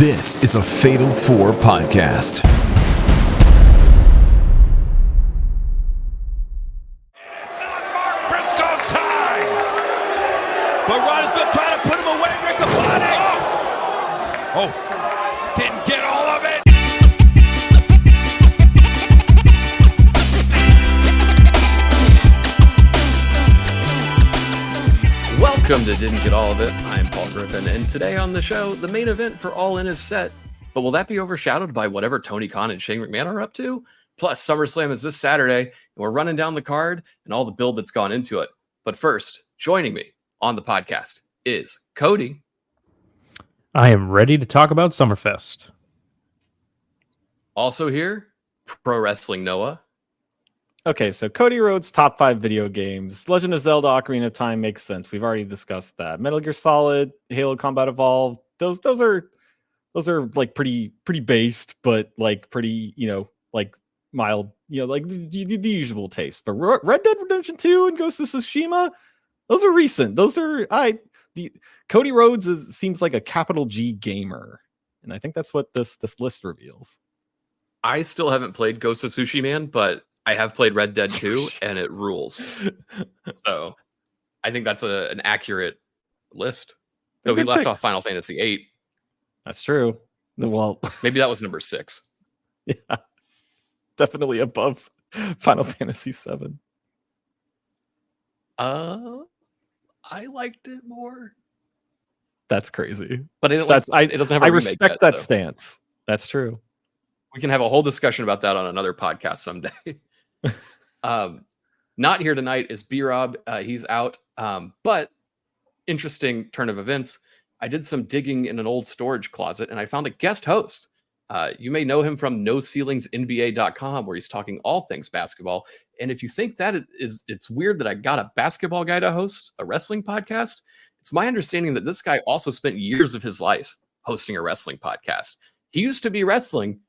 This is a Fatal 4 podcast. It's not Mark Briscoe's time. But Ron is going to try to put him away. Riccaboni. Oh, didn't get all of it. Welcome to Didn't Get All of It. I'm Paul Griffin, and today on the show, the main event for All In is set. But will that be overshadowed by whatever Tony Khan and Shane McMahon are up to? Plus, SummerSlam is this Saturday, and we're running down the card and all the build that's gone into it. But first, joining me on the podcast is Cody. I am ready to talk about Summerfest. Also here, Pro Wrestling Noah. Okay, so Cody Rhodes' top 5 video games. Legend of Zelda: Ocarina of Time makes sense. We've already discussed that. Metal Gear Solid, Halo Combat Evolved. Those are like pretty based, but like pretty, like mild, like the usual taste. But Red Dead Redemption 2 and Ghost of Tsushima, those are recent. Cody Rhodes seems like a capital G gamer, and I think that's what this list reveals. I still haven't played Ghost of Tsushima, but I have played Red Dead 2, and it rules. So I think that's an accurate list. Though he left off Final Fantasy 8. That's true. Well, maybe that was number 6. Yeah, definitely above Final Fantasy 7. I liked it more. That's crazy. But it doesn't have a remake respect yet, that so. stance. That's true. We can have a whole discussion about that on another podcast someday. Not here tonight is B-Rob. He's out. But interesting turn of events. I did some digging in an old storage closet and I found a guest host. You may know him from NoCeilingsNBA.com, where he's talking all things basketball. And if you think that it's weird that I got a basketball guy to host a wrestling podcast, it's my understanding that this guy also spent years of his life hosting a wrestling podcast. He used to be wrestling,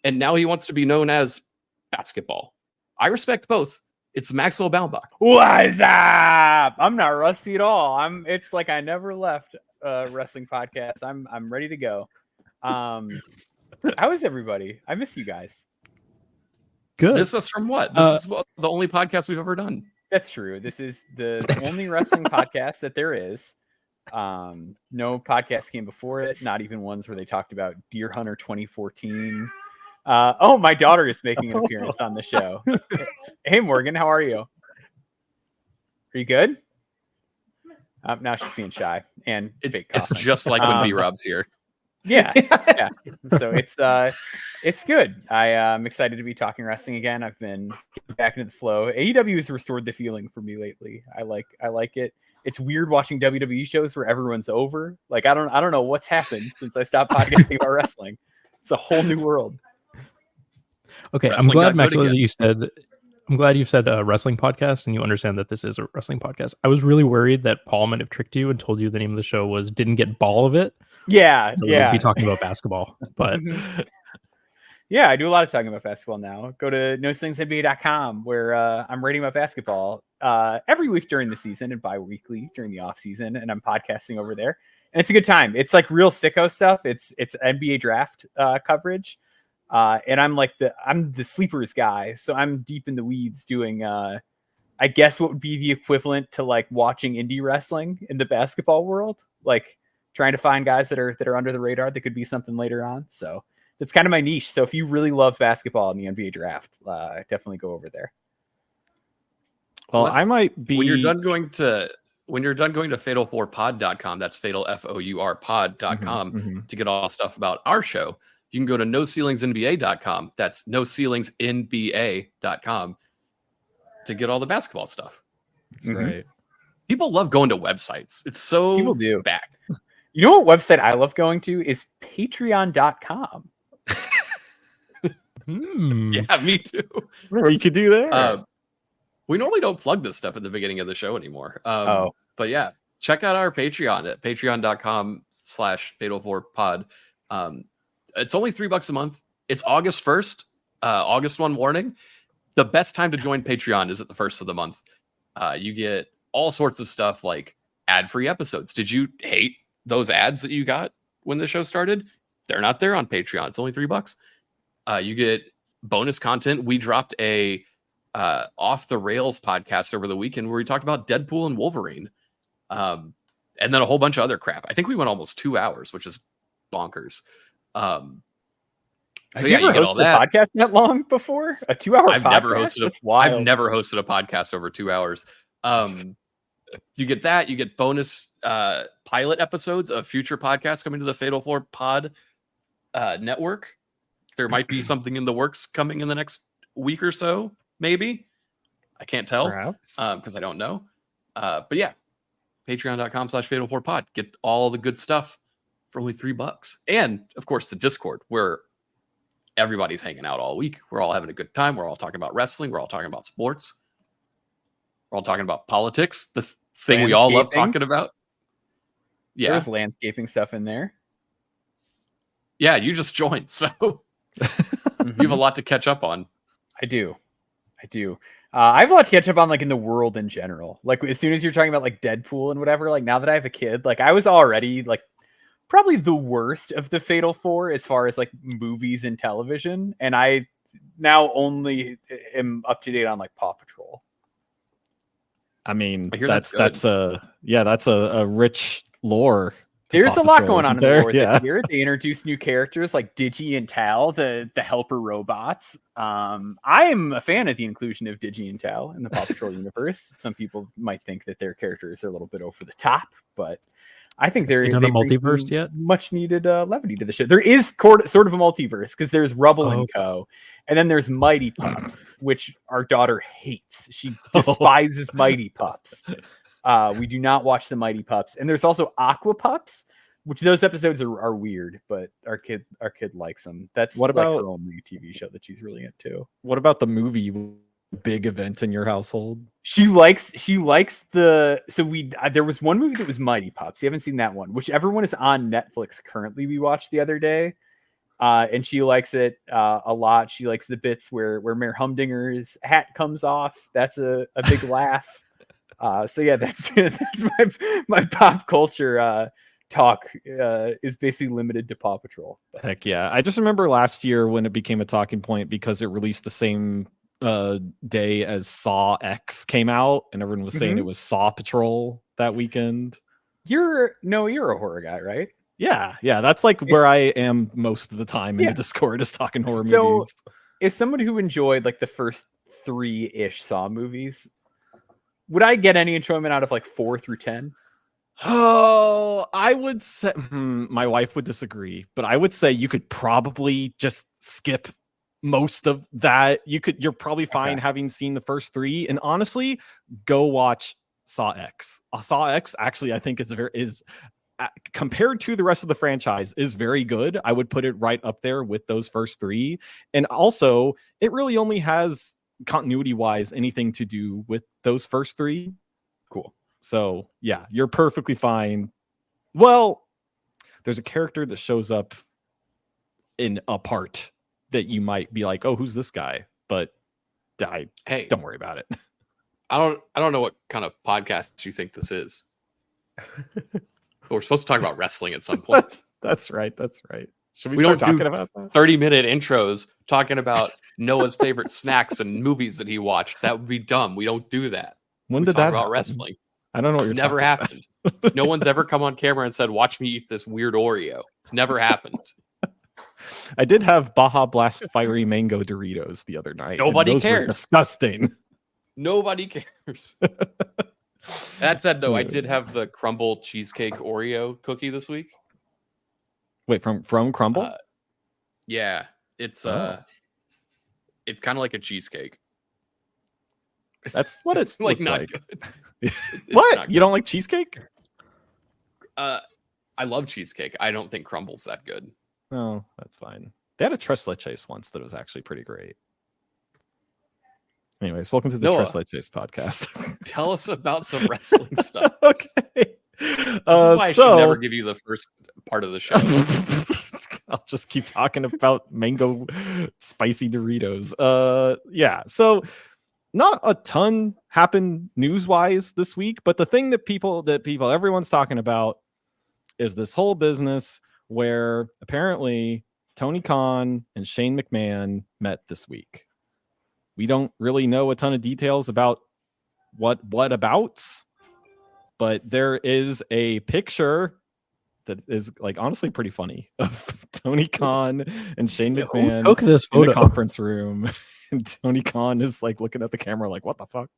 and now he wants to be known as basketball. I respect both. It's Maxwell Baumbach. What's up? I'm not rusty at all. It's like I never left a wrestling podcast. I'm ready to go. How is everybody? I miss you guys. Good. Miss us from what? This is the only podcast we've ever done. That's true. This is the only wrestling podcast that there is. No podcast came before it, not even ones where they talked about Deer Hunter 2014. My daughter is making an appearance on the show. Hey, Morgan, how are you? Are you good? Now she's being shy and it's just like when B-Rob's here. Yeah. So it's good. I'm excited to be talking wrestling again. I've been getting back into the flow. AEW has restored the feeling for me lately. I like it. It's weird watching WWE shows where everyone's over. Like I don't know what's happened since I stopped podcasting about wrestling. It's a whole new world. Okay, Wrestling I'm glad, got Maxwell, good that you said. I'm glad you said a wrestling podcast, and you understand that this is a wrestling podcast. I was really worried that Paul might have tricked you and told you the name of the show was "Didn't Get Ball of It." Yeah. We'd be talking about basketball, but yeah, I do a lot of talking about basketball now. Go to NoCeilingsNBA.com, where I'm rating about basketball every week during the season and bi-weekly during the off season, and I'm podcasting over there. And it's a good time. It's like real sicko stuff. It's NBA draft coverage. And I'm the sleepers guy. So I'm deep in the weeds doing, I guess what would be the equivalent to like watching indie wrestling in the basketball world, like trying to find guys that are under the radar that could be something later on. So that's kind of my niche. So if you really love basketball in the NBA draft, definitely go over there. Well, I might be when you're done going to fatal4pod.com, that's fatal FOUR to get all the stuff about our show. You can go to NoCeilingsNBA.com. That's NoCeilingsNBA.com to get all the basketball stuff. That's right. People love going to websites. It's so People do. back. You know what website I love going to is patreon.com. Yeah, me too. What you could do there. We normally don't plug this stuff at the beginning of the show anymore. But yeah, check out our Patreon at patreon.com/fatal4pod. It's only $3 a month. It's August 1st, August 1 warning. The best time to join Patreon is at the first of the month. You get all sorts of stuff like ad-free episodes. Did you hate those ads that you got when the show started? They're not there on Patreon. It's only $3. You get bonus content. We dropped a off the rails podcast over the weekend where we talked about Deadpool and Wolverine, and then a whole bunch of other crap. I think we went almost 2 hours, which is bonkers. Have you ever get all hosted that. a podcast that long before? A 2-hour podcast? I've never hosted a podcast over 2 hours. You get that. You get bonus pilot episodes of future podcasts coming to the Fatal 4 Pod network. There might be something in the works coming in the next week or so, maybe. I can't tell because I don't know. But yeah, patreon.com/Fatal4Pod. Get all the good stuff for only $3. And of course, the Discord where everybody's hanging out all week. We're all having a good time. We're all talking about wrestling. We're all talking about sports. We're all talking about politics, the thing we all love talking about. Yeah. There's landscaping stuff in there. Yeah, you just joined, so you have a lot to catch up on. I do. I have a lot to catch up on, like in the world in general. Like as soon as you're talking about like Deadpool and whatever, like now that I have a kid, like I was already like probably the worst of the Fatal 4 as far as like movies and television, and I now only am up to date on like Paw Patrol. I mean, that's a rich lore. There's a lot going on in the lore Yeah. this year. They introduced new characters like Digi and Tal, the helper robots. I am a fan of the inclusion of Digi and Tal in the Paw Patrol universe. Some people might think that their characters are a little bit over the top, but I think they're done a multiverse yet? Much needed levity to the show. There is sort of a multiverse because there's Rubble and Co. And then there's Mighty Pups, which our daughter hates. She despises Mighty Pups. We do not watch the Mighty Pups. And there's also Aqua Pups, which those episodes are weird, but our kid likes them. That's what about like her only TV show that she's really into. What about the movie big event in your household? She likes there was one movie that was Mighty Pups. You haven't seen that one. Whichever one is on Netflix currently, we watched the other day. And she likes it a lot. She likes the bits where Mayor Humdinger's hat comes off. That's a big laugh. So yeah, that's my pop culture talk is basically limited to Paw Patrol. Heck yeah. I just remember last year when it became a talking point because it released the same day as Saw X came out, and everyone was saying it was Saw Patrol that weekend. You're a horror guy, right? Yeah, that's like where I am most of the time in the Discord is talking horror movies. As someone who enjoyed like the first 3-ish Saw movies, would I get any enjoyment out of like 4 through 10? Oh, I would say my wife would disagree, but I would say you could probably just skip most of that. You're probably fine having seen the first 3, and honestly, go watch Saw X. Saw X actually, I think is compared to the rest of the franchise is very good. I would put it right up there with those first 3, and also it really only has continuity wise anything to do with those first 3. Cool. So yeah, you're perfectly fine. Well, there's a character that shows up in a part that you might be like, oh, who's this guy? But hey, don't worry about it. I don't know what kind of podcast you think this is. But we're supposed to talk about wrestling at some point. That's right. Should we We start don't do talking about that? 30-minute intros talking about Noah's favorite snacks and movies that he watched. That would be dumb. We don't do that. When We did talk that about happen? wrestling? I don't know what you're Never talking happened. No one's ever come on camera and said, watch me eat this weird Oreo. It's never happened. I did have Baja Blast Fiery Mango Doritos the other night. Nobody and those were cares. Disgusting. Nobody cares. That said, though, I did have the crumble cheesecake Oreo cookie this week. Wait, from Crumble? Yeah, it's kind of like a cheesecake. That's what it's like looked not like. good. It's What? not You don't like cheesecake? I love cheesecake. I don't think crumble's that good. Oh, that's fine. They had a tres leches once that was actually pretty great. Anyways, welcome to the Noah, Tres Leches podcast. Tell us about some wrestling stuff. Okay. This is why I should never give you the first part of the show. I'll just keep talking about mango spicy Doritos. Yeah. So not a ton happened news-wise this week, but the thing that everyone's talking about is this whole business where apparently Tony Khan and Shane McMahon met this week. We don't really know a ton of details about what abouts, but there is a picture that is like honestly pretty funny of Tony Khan and Shane McMahon Who took this in the photo? conference room, and Tony Khan is like looking at the camera like, what the fuck?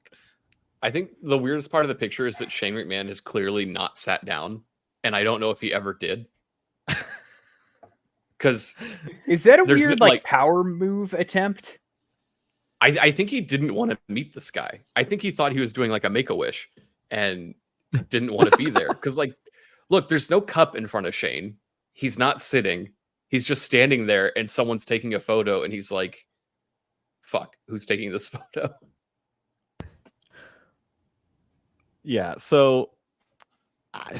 I think the weirdest part of the picture is that Shane McMahon has clearly not sat down, and I don't know if he ever did. Because Is that a There's weird like- power move attempt? I think he didn't want to meet this guy. I think he thought he was doing like a Make-A-Wish and didn't want to be there. Because like, look, there's no cup in front of Shane. He's not sitting. He's just standing there, and someone's taking a photo, and he's like, fuck, who's taking this photo? Yeah, so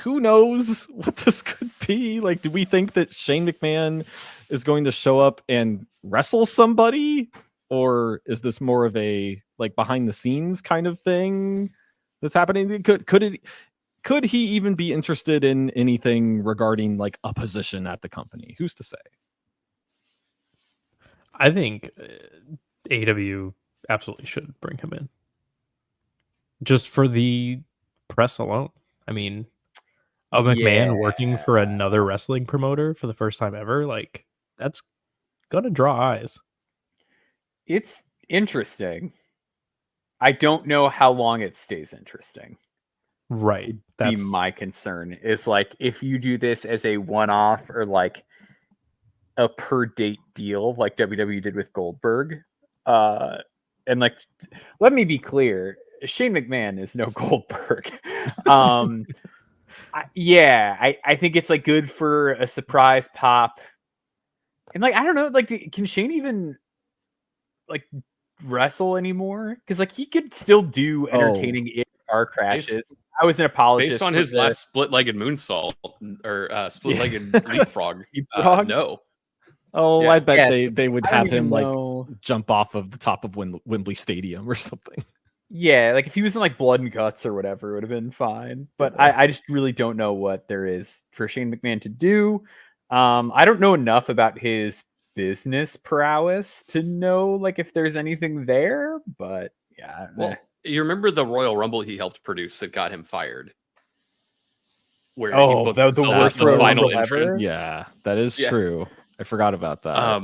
who knows what this could be? Like, do we think that Shane McMahon is going to show up and wrestle somebody? Or is this more of a like behind the scenes kind of thing that's happening? Could he even be interested in anything regarding like a position at the company? Who's to say? I think AEW absolutely should bring him in. Just for the press alone. I mean, of McMahon working for another wrestling promoter for the first time ever, like that's gonna draw eyes. It's interesting. I don't know how long it stays interesting. Right. Be my concern is like if you do this as a one-off or like a per date deal like WWE did with Goldberg. And like, let me be clear, Shane McMahon is no Goldberg. I think it's like good for a surprise pop. And like, I don't know, like, can Shane even like wrestle anymore? Because like he could still do entertaining car crashes. I was an apologist Based on his last split-legged moonsault or split-legged leapfrog. No. Oh, Yeah. I bet they would I don't have him even like know. jump off of the top of Wembley Stadium or something. Yeah, like if he was in like Blood and Guts or whatever, it would have been fine. But I just really don't know what there is for Shane McMahon to do. I don't know enough about his business prowess to know like if there's anything there. But yeah, Well, you remember the Royal Rumble he helped produce that got him fired? Where he booked the himself as worst the Royal final Rumble entrant. ever? Yeah, that is Yeah. true. I forgot about that.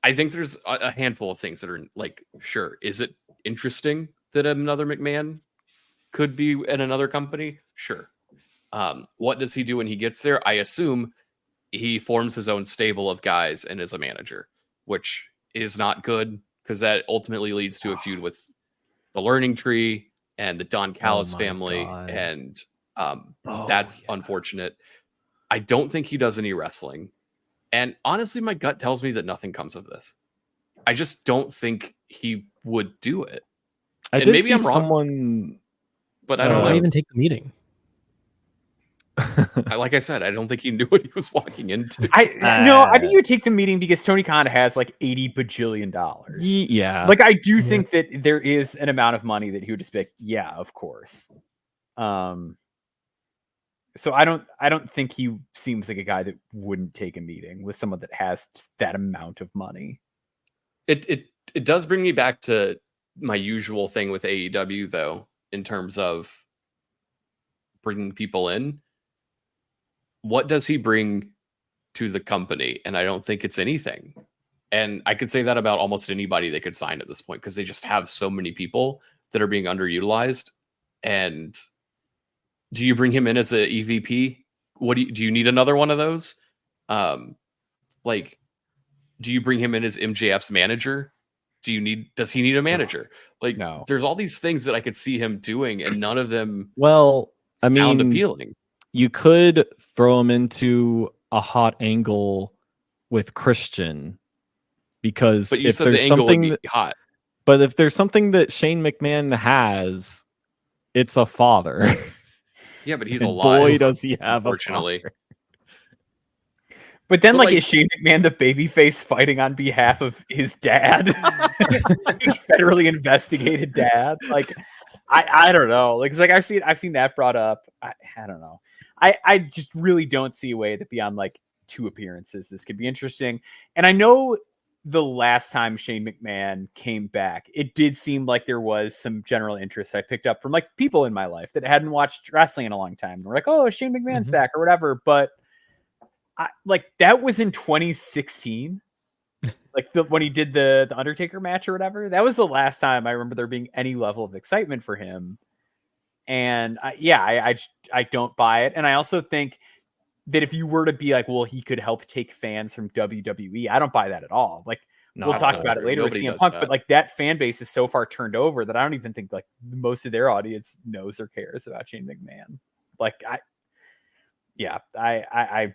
I think there's a handful of things that are like, sure, is it interesting that another McMahon could be in another company? Sure. What does he do when he gets there? I assume he forms his own stable of guys and is a manager, which is not good because that ultimately leads to a feud with the Learning Tree and the Don Callis my family. God. And that's unfortunate. I don't think he does any wrestling. And honestly, my gut tells me that nothing comes of this. I just don't think he would do it. I and did maybe see I'm wrong. someone. But I don't Why know. even take the meeting? Like I said, I don't think he knew what he was walking into. I think you take the meeting because Tony Khan has like $80 bajillion. Yeah, Like I do think that there is an amount of money that he would just be like, yeah, of course. So I don't think he seems like a guy that wouldn't take a meeting with someone that has just that amount of money. It does bring me back to my usual thing with AEW though, in terms of bringing people in. What does he bring to the company? And I don't think it's anything. And I could say that about almost anybody they could sign at this point because they just have so many people that are being underutilized. And do you bring him in as a EVP? Do you need another one of those? Like, do you bring him in as MJF's manager? Does he need a manager? Like, No. There's all these things that I could see him doing, and none of them well, I sound mean, appealing. you could throw him into a hot angle with Christian because But you if said the there's angle would something be hot. but if there's something that Shane McMahon has, it's a father. Yeah, but he's And alive. boy, does he have a unfortunately. father. But then, But, like, like- is Shane McMahon the babyface fighting on behalf of his dad? His federally investigated dad? Like, I don't know. Like, 'cause, like I've seen that brought up. I don't know. I just really don't see a way that beyond like 2 appearances, this could be interesting. And I know the last time Shane McMahon came back, it did seem like there was some general interest I picked up from like people in my life that hadn't watched wrestling in a long time. And we're like, oh, Shane McMahon's back or whatever. But that was in 2016. Like when he did the Undertaker match or whatever, that was the last time I remember there being any level of excitement for him. And I don't buy it. And I also think that if you were to be like, well, he could help take fans from WWE, I don't buy that at all. Like, we'll talk about it later with CM Punk, but like that fan base is so far turned over that I don't even think like most of their audience knows or cares about Shane McMahon. Like, I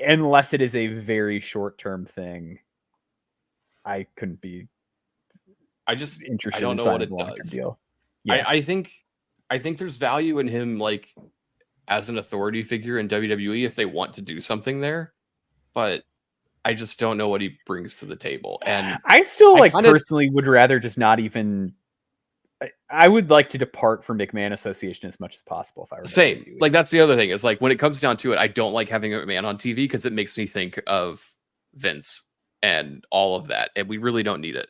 unless it is a very short-term thing, I couldn't be. I just interested. I don't know what it does. Deal. Yeah. I think there's value in him, like as an authority figure in WWE, if they want to do something there, but I just don't know what he brings to the table. And I still personally would rather just not even. I would like to depart from McMahon Association as much as possible. If I were same, WWE. like that's the other thing is like when it comes down to it, I don't like having a McMahon on TV because it makes me think of Vince and all of that, and we really don't need it.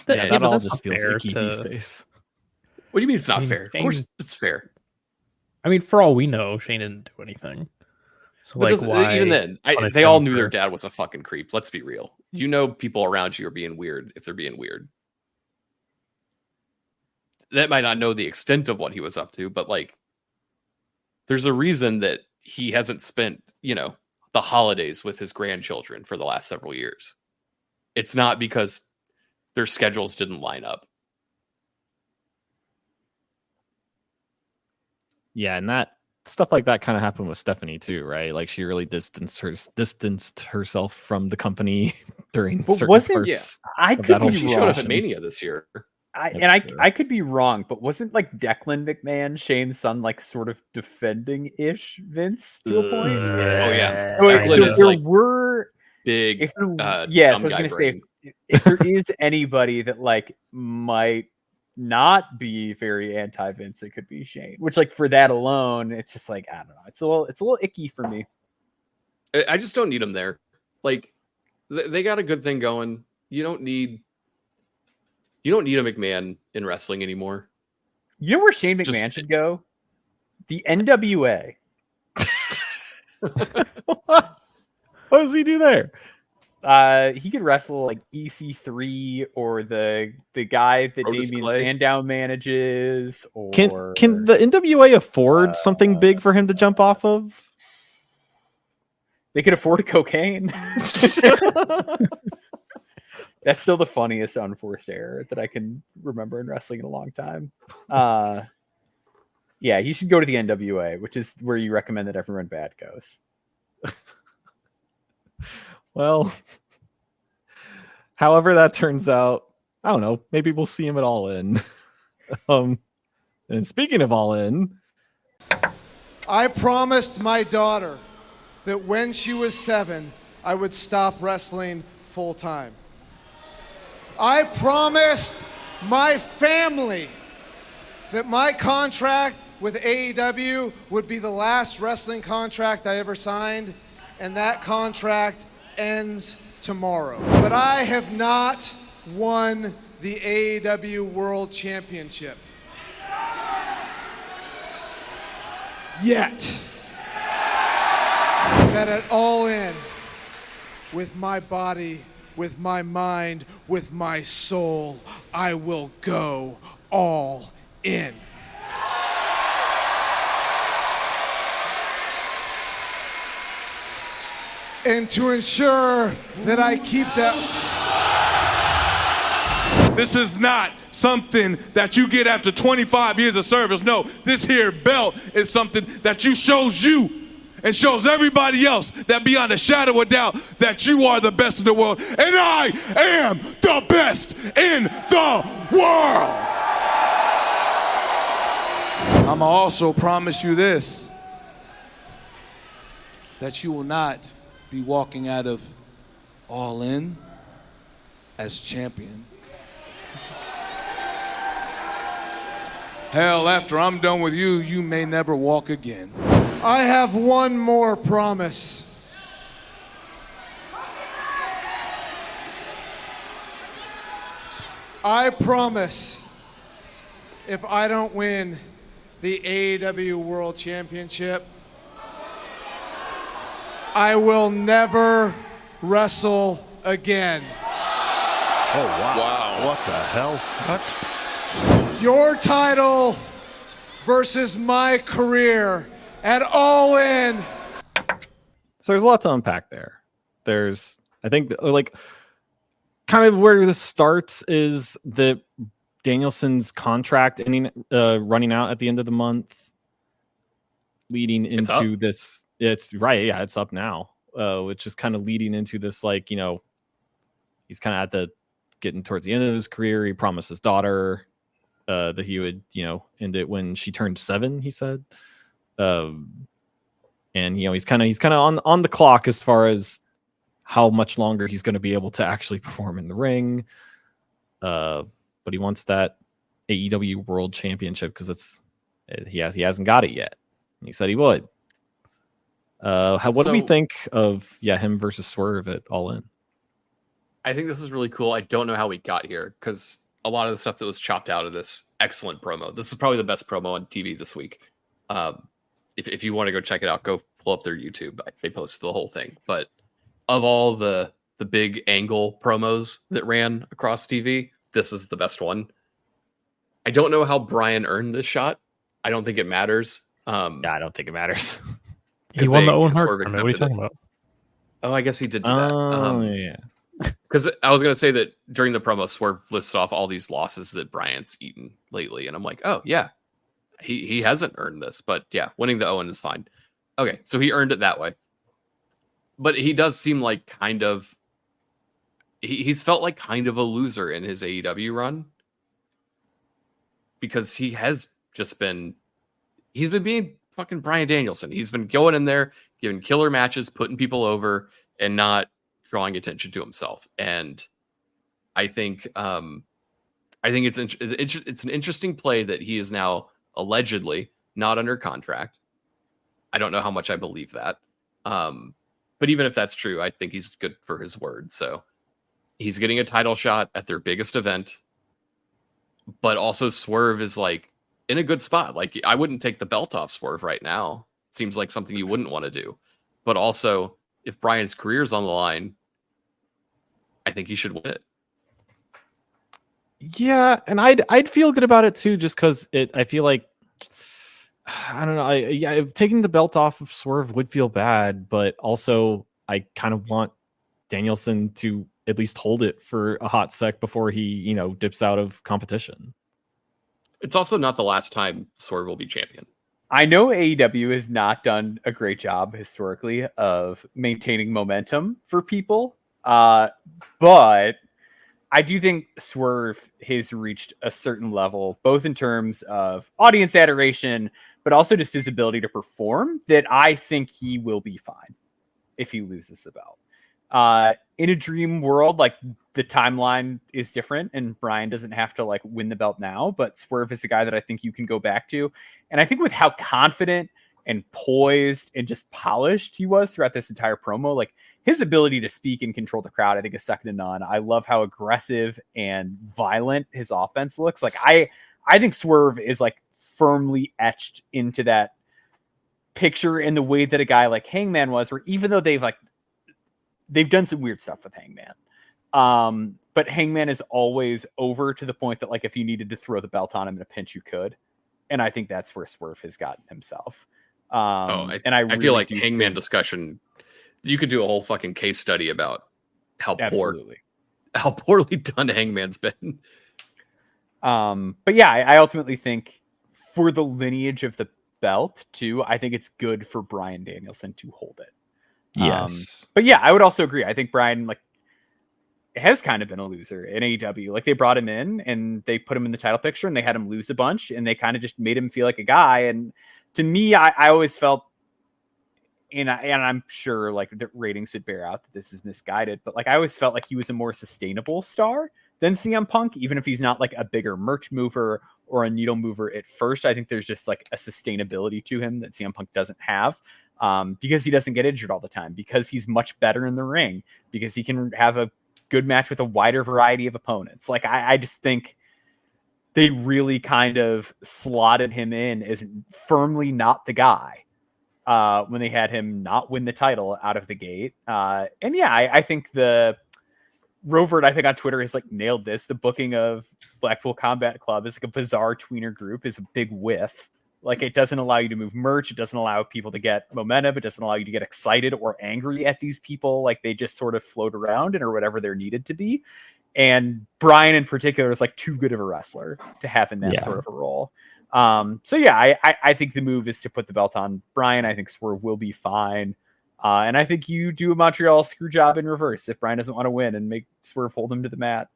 That all just feels icky these days. What do you mean it's not fair? Of course it's fair. I mean, for all we know, Shane didn't do anything. So but like, why? Even then, they all knew their dad was a fucking creep. Let's be real. You know, people around you are being weird if they're being weird. That might not know the extent of what he was up to, but like, there's a reason that he hasn't spent, the holidays with his grandchildren for the last several years. It's not because their schedules didn't line up. Yeah, and that stuff like that kind of happened with Stephanie too, right? Like she really distanced herself from the company during certain parts. I could be She showed up at Mania this year. I could be wrong, but wasn't like Declan McMahon, Shane's son, like sort of defending-ish Vince to a point? Oh yeah. So there were big. Yes, I was going to say if there is anybody that like might not be very anti-Vince, it could be Shane. Which, like, for that alone, it's just like I don't know. It's a little icky for me. I just don't need him there. Like, they got a good thing going. You don't need a McMahon in wrestling anymore. You know where Shane McMahon should go? The NWA. What does he do there? He could wrestle like EC3 or the guy that Damian Sandow manages. Or can the NWA afford something big for him to jump off of? They could afford cocaine. That's still the funniest unforced error that I can remember in wrestling in a long time. Yeah, he should go to the NWA, which is where you recommend that everyone bad goes. Well, however that turns out, I don't know. Maybe we'll see him at All In. And speaking of All In, I promised my daughter that when she was 7, I would stop wrestling full time. I promised my family that my contract with AEW would be the last wrestling contract I ever signed, and that contract ends tomorrow. But I have not won the AEW World Championship. Yet. That at All In, with my body, with my mind, with my soul, I will go all in. And to ensure that I keep that. This is not something that you get after 25 years of service. No, this here belt is something that shows you and shows everybody else that beyond a shadow of doubt that you are the best in the world. And I am the best in the world. I'ma also promise you this, that you will not be walking out of All In as champion. Hell, after I'm done with you, you may never walk again. I have one more promise. I promise if I don't win the AEW World Championship, I will never wrestle again. Oh, wow. What the hell? What? Your title versus my career at All In. So there's a lot to unpack there. There's, I think, like, kind of where this starts is that Danielson's contract running out at the end of the month, leading into this. It's right, yeah, it's up now, which is kind of leading into this, like, you know, he's kind of getting towards the end of his career. He promised his daughter that he would, you know, end it when she turned 7. He said, and you know, he's kind of on the clock as far as how much longer he's going to be able to actually perform in the ring. But he wants that AEW World Championship because he hasn't got it yet. And he said he would. What do we think of him versus Swerve at All In? I think this is really cool. I don't know how we got here because a lot of the stuff that was chopped out of this excellent promo. This is probably the best promo on TV this week. If you want to go check it out, go pull up their YouTube. They posted the whole thing. But of all the big angle promos that ran across TV, this is the best one. I don't know how Bryan earned this shot. I don't think it matters. I don't think it matters. He won the Owen Hart. What are you talking about? Oh, I guess he did do that. Yeah. Because I was going to say that during the promo, Swerve lists off all these losses that Bryan's eaten lately. And I'm like, oh, yeah, he hasn't earned this. But yeah, winning the Owen is fine. Okay, so he earned it that way. But he does seem like kind of... He's felt like kind of a loser in his AEW run. Because he has just been... He's been being fucking Bryan Danielson. He's been going in there, giving killer matches, putting people over, and not drawing attention to himself. And I think it's an interesting play that he is now allegedly not under contract. I don't know how much I believe that. But even if that's true, I think he's good for his word. So he's getting a title shot at their biggest event, but also Swerve is like in a good spot. Like, I wouldn't take the belt off Swerve right now. It seems like something you wouldn't want to do, but also if Bryan's career's on the line, I think he should win it. Yeah, and I'd feel good about it too, just because I feel like, I don't know. Taking the belt off of Swerve would feel bad, but also I kind of want Danielson to at least hold it for a hot sec before he, you know, dips out of competition. It's also not the last time Swerve will be champion. I know AEW has not done a great job historically of maintaining momentum for people, but I do think Swerve has reached a certain level, both in terms of audience adoration, but also just his ability to perform, that I think he will be fine if he loses the belt. In a dream world, like, the timeline is different and Bryan doesn't have to like win the belt now, but Swerve is a guy that I think you can go back to. And I think with how confident and poised and just polished he was throughout this entire promo, like, his ability to speak and control the crowd, I think, is second to none. I love how aggressive and violent his offense looks. Like, I think Swerve is like firmly etched into that picture in the way that a guy like Hangman was, where even though they've done some weird stuff with Hangman, but Hangman is always over to the point that, like, if you needed to throw the belt on him in a pinch, you could. And I think that's where Swerve has gotten himself. I feel like Hangman discussion, you could do a whole fucking case study about how poorly done Hangman's been. But yeah, I ultimately think for the lineage of the belt too, I think it's good for Bryan Danielson to hold it. Yes. But yeah, I would also agree. I think Bryan, like, has kind of been a loser in AEW. Like, they brought him in and they put him in the title picture and they had him lose a bunch and they kind of just made him feel like a guy. And to me, I always felt, and I'm sure like the ratings would bear out that this is misguided, but like, I always felt like he was a more sustainable star than CM Punk, even if he's not like a bigger merch mover or a needle mover at first. I think there's just like a sustainability to him that CM Punk doesn't have, because he doesn't get injured all the time, because he's much better in the ring, because he can have a good match with a wider variety of opponents. Like I just think they really kind of slotted him in as firmly not the guy when they had him not win the title out of the gate. And yeah, I think the Rovert, I think on Twitter, has like nailed this. The booking of Blackpool Combat Club is like a bizarre tweener group, is a big whiff. Like it doesn't allow you to move merch. It doesn't allow people to get momentum. It doesn't allow you to get excited or angry at these people. Like they just sort of float around and are whatever they're needed to be. And Bryan in particular is like too good of a wrestler to have in that sort of a role. So yeah, I think the move is to put the belt on Bryan. I think Swerve will be fine. And I think you do a Montreal screw job in reverse if Bryan doesn't want to win and make Swerve hold him to the mat.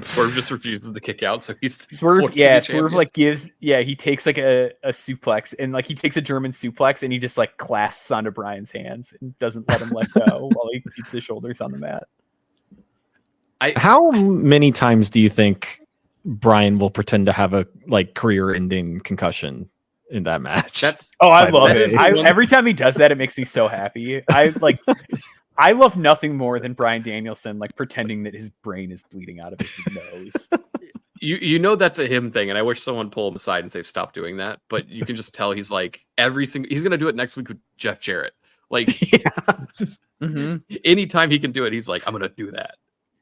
Swerve just refuses to kick out, so he's Swerve. Yeah, Swerve like he takes like a suplex, and like he takes a German suplex and he just like clasps onto Bryan's hands and doesn't let him let go while he keeps his shoulders on the mat. How many times do you think Bryan will pretend to have a like career-ending concussion in that match? I love it. Every time he does that, it makes me so happy. I love nothing more than Bryan Danielson like pretending that his brain is bleeding out of his nose. You know that's a him thing, and I wish someone pull him aside and say stop doing that. But you can just tell he's like he's gonna do it next week with Jeff Jarrett. Like anytime he can do it, he's like, I'm gonna do that.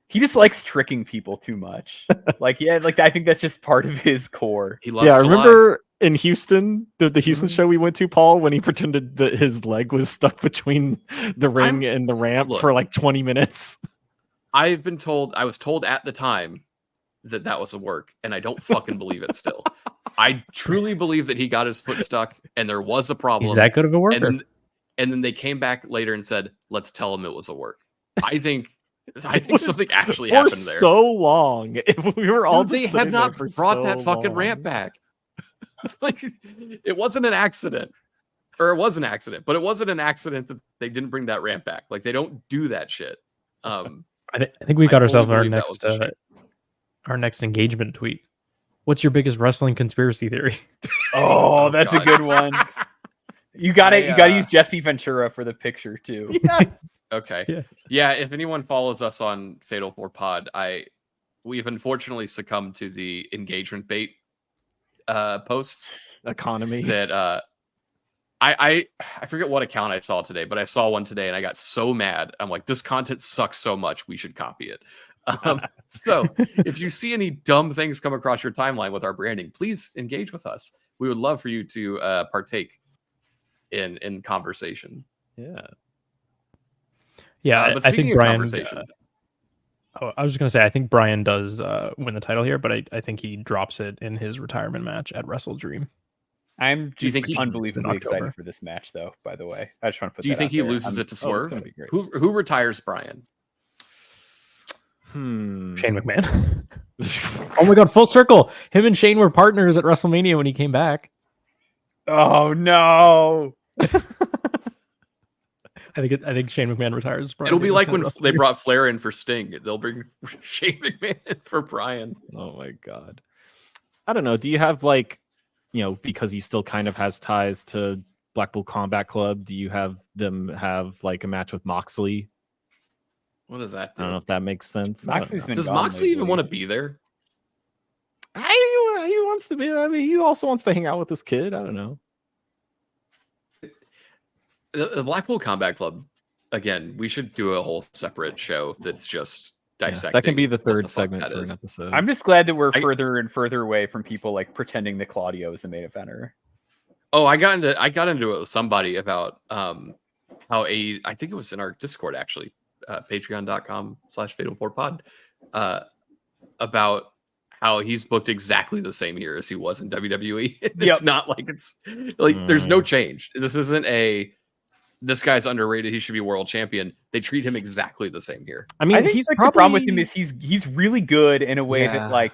He just likes tricking people too much. I think that's just part of his core. He loves to remember lie. In Houston, the Houston show we went to, Paul, when he pretended that his leg was stuck between the ring and the ramp for like 20 minutes. I was told at the time that was a work, and I don't fucking believe it still. I truly believe that he got his foot stuck and there was a problem. He's that good of a worker. And then they came back later and said, let's tell him it was a work. I think something actually happened there. For so long. If we were all they have not brought that fucking ramp back. Like it wasn't an accident. Or it was an accident, but it wasn't an accident that they didn't bring that ramp back. Like they don't do that shit. I think we got ourselves our next engagement tweet. What's your biggest wrestling conspiracy theory? Oh, that's a good one. You got to use Jesse Ventura for the picture too. Yes. Okay. Yes. Yeah. If anyone follows us on Fatal 4 Pod, we've unfortunately succumbed to the engagement bait posts economy that I forget what account I saw today, but I saw one today and I got so mad. I'm like, this content sucks so much. We should copy it. So if you see any dumb things come across your timeline with our branding, please engage with us. We would love for you to partake in conversation. Yeah, but I think Bryan. I was just gonna say, I think Bryan does win the title here, but I think he drops it in his retirement match at Wrestle Dream. I'm just unbelievably excited for this match, though. By the way, I just want to put. Do you think he loses it to Swerve? Who retires Bryan? Shane McMahon. Oh my god, full circle. Him and Shane were partners at WrestleMania when he came back. Oh no. I think Shane McMahon retires Bryan. It'll be like when they brought Flair in for Sting. They'll bring Shane McMahon in for Bryan. Oh my god. I don't know. Do you have because he still kind of has ties to Blackpool Combat Club, do you have them have like a match with Moxley? What does that do? I don't know if that makes sense. Does Moxley even want to be there? He wants to be. I mean, he also wants to hang out with this kid. I don't know. The Blackpool Combat Club, again, we should do a whole separate show that's just dissecting. That can be the third segment for an episode. I'm just glad that we're further and further away from people like pretending that Claudio is a main eventer. Oh, I got into it with somebody about how I think it was in our Discord actually, patreon.com/fatal4pod, about how he's booked exactly the same year as he was in WWE. It's not like there's no change. This isn't this guy's underrated, he should be world champion. They treat him exactly the same here. I mean, I think he's the problem with him is he's really good in a way that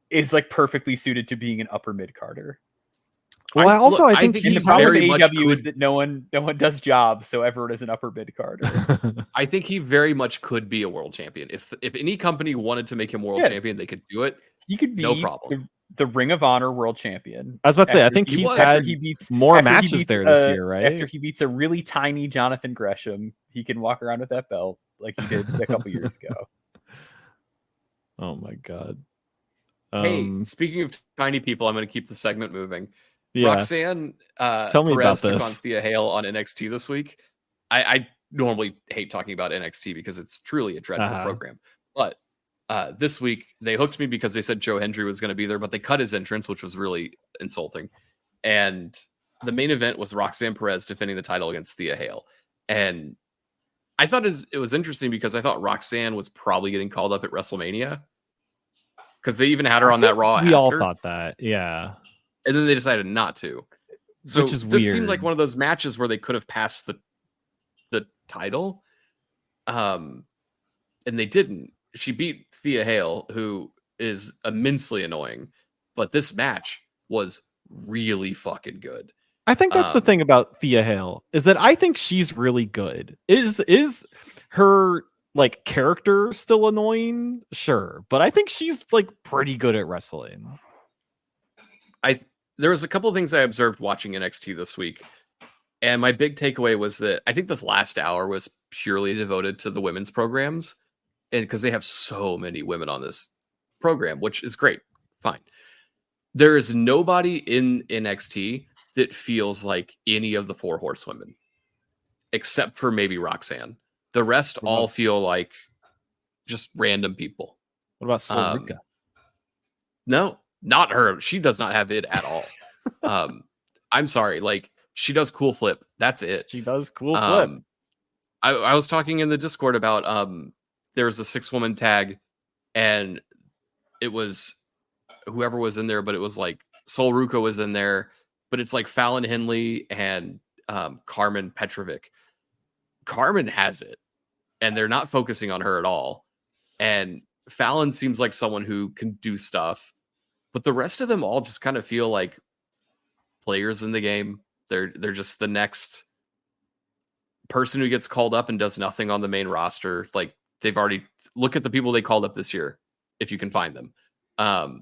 is like perfectly suited to being an upper mid carder. Well, I think and he's the problem very with much AEW is could- that no one does jobs, so everyone is an upper mid card. I think he very much could be a world champion. If any company wanted to make him world champion, they could do it. He could be no problem. The Ring of Honor world champion. I was about to say, I think he's had more matches there this year, right? After he beats a really tiny Jonathan Gresham, he can walk around with that belt like he did a couple years ago. Oh my god. Hey, speaking of tiny people, I'm going to keep the segment moving. Yeah. Roxanne Tell me Perez about took this. on Thea Hale on NXT this week. I normally hate talking about NXT because it's truly a dreadful program. But this week, they hooked me because they said Joe Hendry was going to be there, but they cut his entrance, which was really insulting. And the main event was Roxanne Perez defending the title against Thea Hale. And I thought it was interesting because I thought Roxanne was probably getting called up at WrestleMania because they even had her on that Raw. We all thought that, yeah. And then they decided not to. So Which is this weird. seemed like one of those matches where they could have passed the title. And they didn't. She beat Thea Hale, who is immensely annoying. But this match was really fucking good. I think that's the thing about Thea Hale, is that I think she's really good. Is her like character still annoying? Sure. But I think she's like pretty good at wrestling. There was a couple of things I observed watching NXT this week. And my big takeaway was that I think this last hour was purely devoted to the women's programs. And because they have so many women on this program, which is great. Fine. There is nobody in NXT that feels like any of the 4 horsewomen, except for maybe Roxanne. The rest all feel like just random people. What about Solarica? No, not her. She does not have it at all. I'm sorry. Like, she does cool flip. That's it. She does cool flip. I was talking in the Discord about there was a 6-woman tag, and it was whoever was in there, but it was like Sol Ruka was in there, but it's like Fallon Henley and Carmen Petrovic. Carmen has it, and they're not focusing on her at all. And Fallon seems like someone who can do stuff, but the rest of them all just kind of feel like players in the game. They're just the next person who gets called up and does nothing on the main roster. Like, they've already look at the people they called up this year, if you can find them.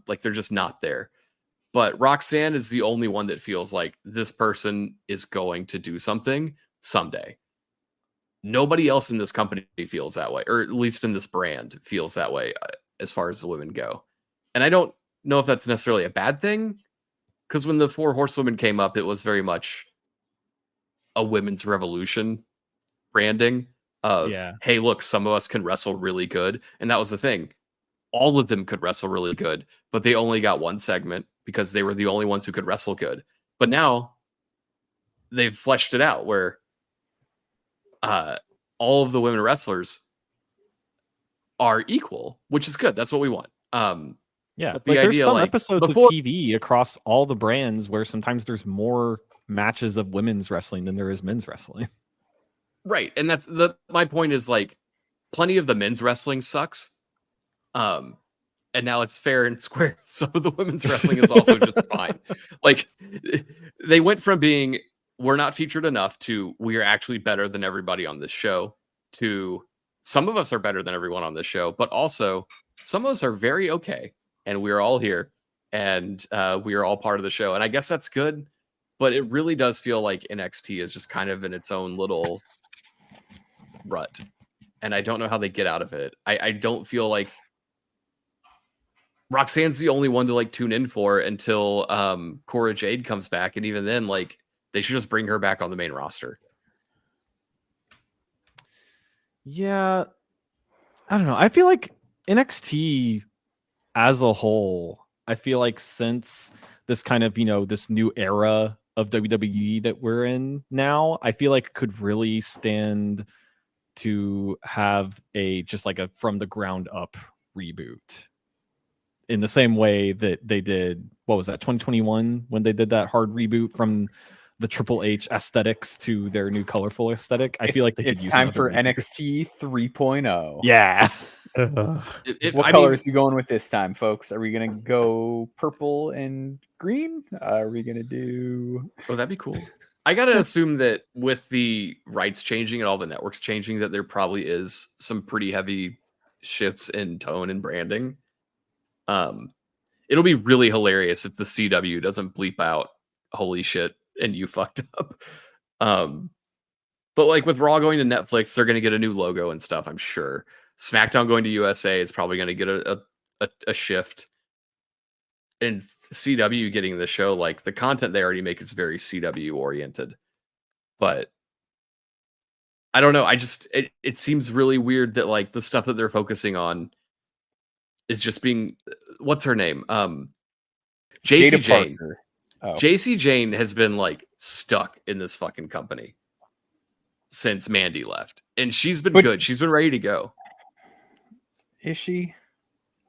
Like, they're just not there. But Roxanne is the only one that feels like this person is going to do something someday. Nobody else in this company feels that way, or at least in this brand feels that way as far as the women go. And I don't know if that's necessarily a bad thing, because when the 4 horsewomen came up, it was very much a women's revolution branding of, hey, look, some of us can wrestle really good. And that was the thing. All of them could wrestle really good, but they only got one segment because they were the only ones who could wrestle good. But now they've fleshed it out where all of the women wrestlers are equal, which is good. That's what we want. Yeah, but like there's idea, some like, episodes of TV across all the brands where sometimes there's more matches of women's wrestling than there is men's wrestling. Right. And that's my point is, like, plenty of the men's wrestling sucks. And now it's fair and square. Some of the women's wrestling is also just fine. Like, they went from being, we're not featured enough, to we are actually better than everybody on this show, to some of us are better than everyone on this show, but also some of us are very okay. And we're all here, and we are all part of the show. And I guess that's good, but it really does feel like NXT is just kind of in its own little rut. And I don't know how they get out of it. I don't feel like Roxanne's the only one to like tune in for until Cora Jade comes back. And even then, like, they should just bring her back on the main roster. Yeah. I don't know. I feel like NXT as a whole, I feel like since this kind of, this new era of WWE that we're in now, I feel like it could really stand to have just like a from the ground up reboot, in the same way that they did, what was that, 2021, when they did that hard reboot from the Triple H aesthetics to their new colorful aesthetic. I feel like they could use time for reboot. NXT 3.0. Yeah. What colors are you going with this time, folks? Are we gonna go purple and green? Are we gonna do? Oh, that'd be cool. I gotta assume that with the rights changing and all the networks changing, that there probably is some pretty heavy shifts in tone and branding. It'll be really hilarious if the CW doesn't bleep out "holy shit" and "you fucked up." But like with Raw going to Netflix, they're gonna get a new logo and stuff, I'm sure. SmackDown going to USA is probably gonna get a shift. And CW getting the show, like the content they already make is very CW oriented. But I don't know. It seems really weird that like the stuff that they're focusing on is just being, what's her name? JC Jane. Oh. JC Jane has been like stuck in this fucking company since Mandy left. And she's been good. She's been ready to go. Is she?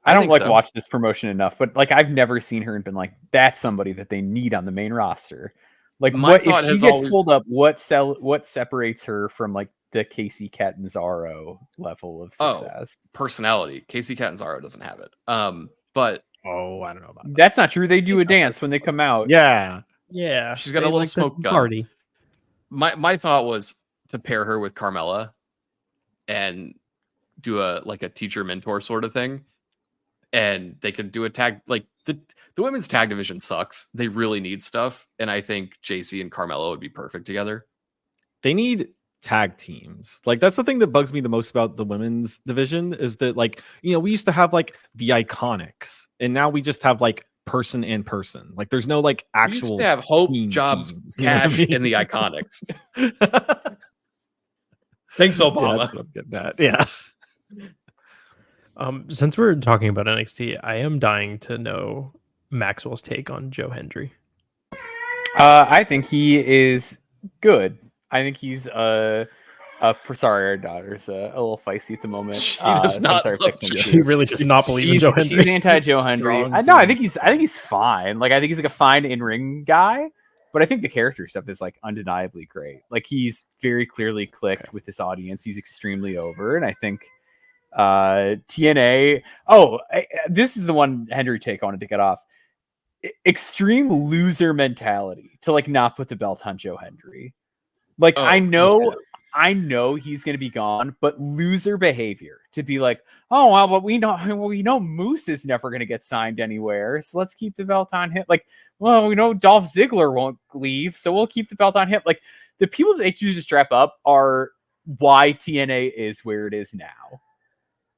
I don't like watch this promotion enough, but like I've never seen her and been like, that's somebody that they need on the main roster. Like, what if she gets pulled up? What separates her from like the Casey Catanzaro level of success? Personality. Casey Catanzaro doesn't have it. But I don't know about that. That's not true. They do a dance when they come out. Yeah. She's got a little smoke gun. Party. My thought was to pair her with Carmella and do a teacher mentor sort of thing. And they could do a tag, like the women's tag division sucks. They really need stuff. And I think JC and Carmella would be perfect together. They need tag teams. Like that's the thing that bugs me the most about the women's division is that like, we used to have like the Iconics and now we just have like person in person. Like there's no like actual. We used to have Hope, Jobs, teams, Cash, and the Iconics. Thanks, Obama. Yeah, that's what I'm getting at. Yeah. Since we're talking about NXT, I am dying to know Maxwell's take on Joe Hendry. I think he is good. I think he's sorry, our daughter's a little feisty at the moment. She does not love She really does not believe in Joe Hendry. She's anti Joe Hendry. I think he's fine. Like I think he's like a fine in-ring guy, but I think the character stuff is like undeniably great. Like he's very clearly clicked with this audience. He's extremely over, and I think TNA. This is the one Hendry take I wanted to get off. Extreme loser mentality to like not put the belt on Joe Hendry. Like I know he's gonna be gone, but loser behavior to be like, oh well, but we know Moose is never gonna get signed anywhere, so let's keep the belt on him. Like, well, we know Dolph Ziggler won't leave, so we'll keep the belt on him. Like the people that they choose to strap up are why TNA is where it is now.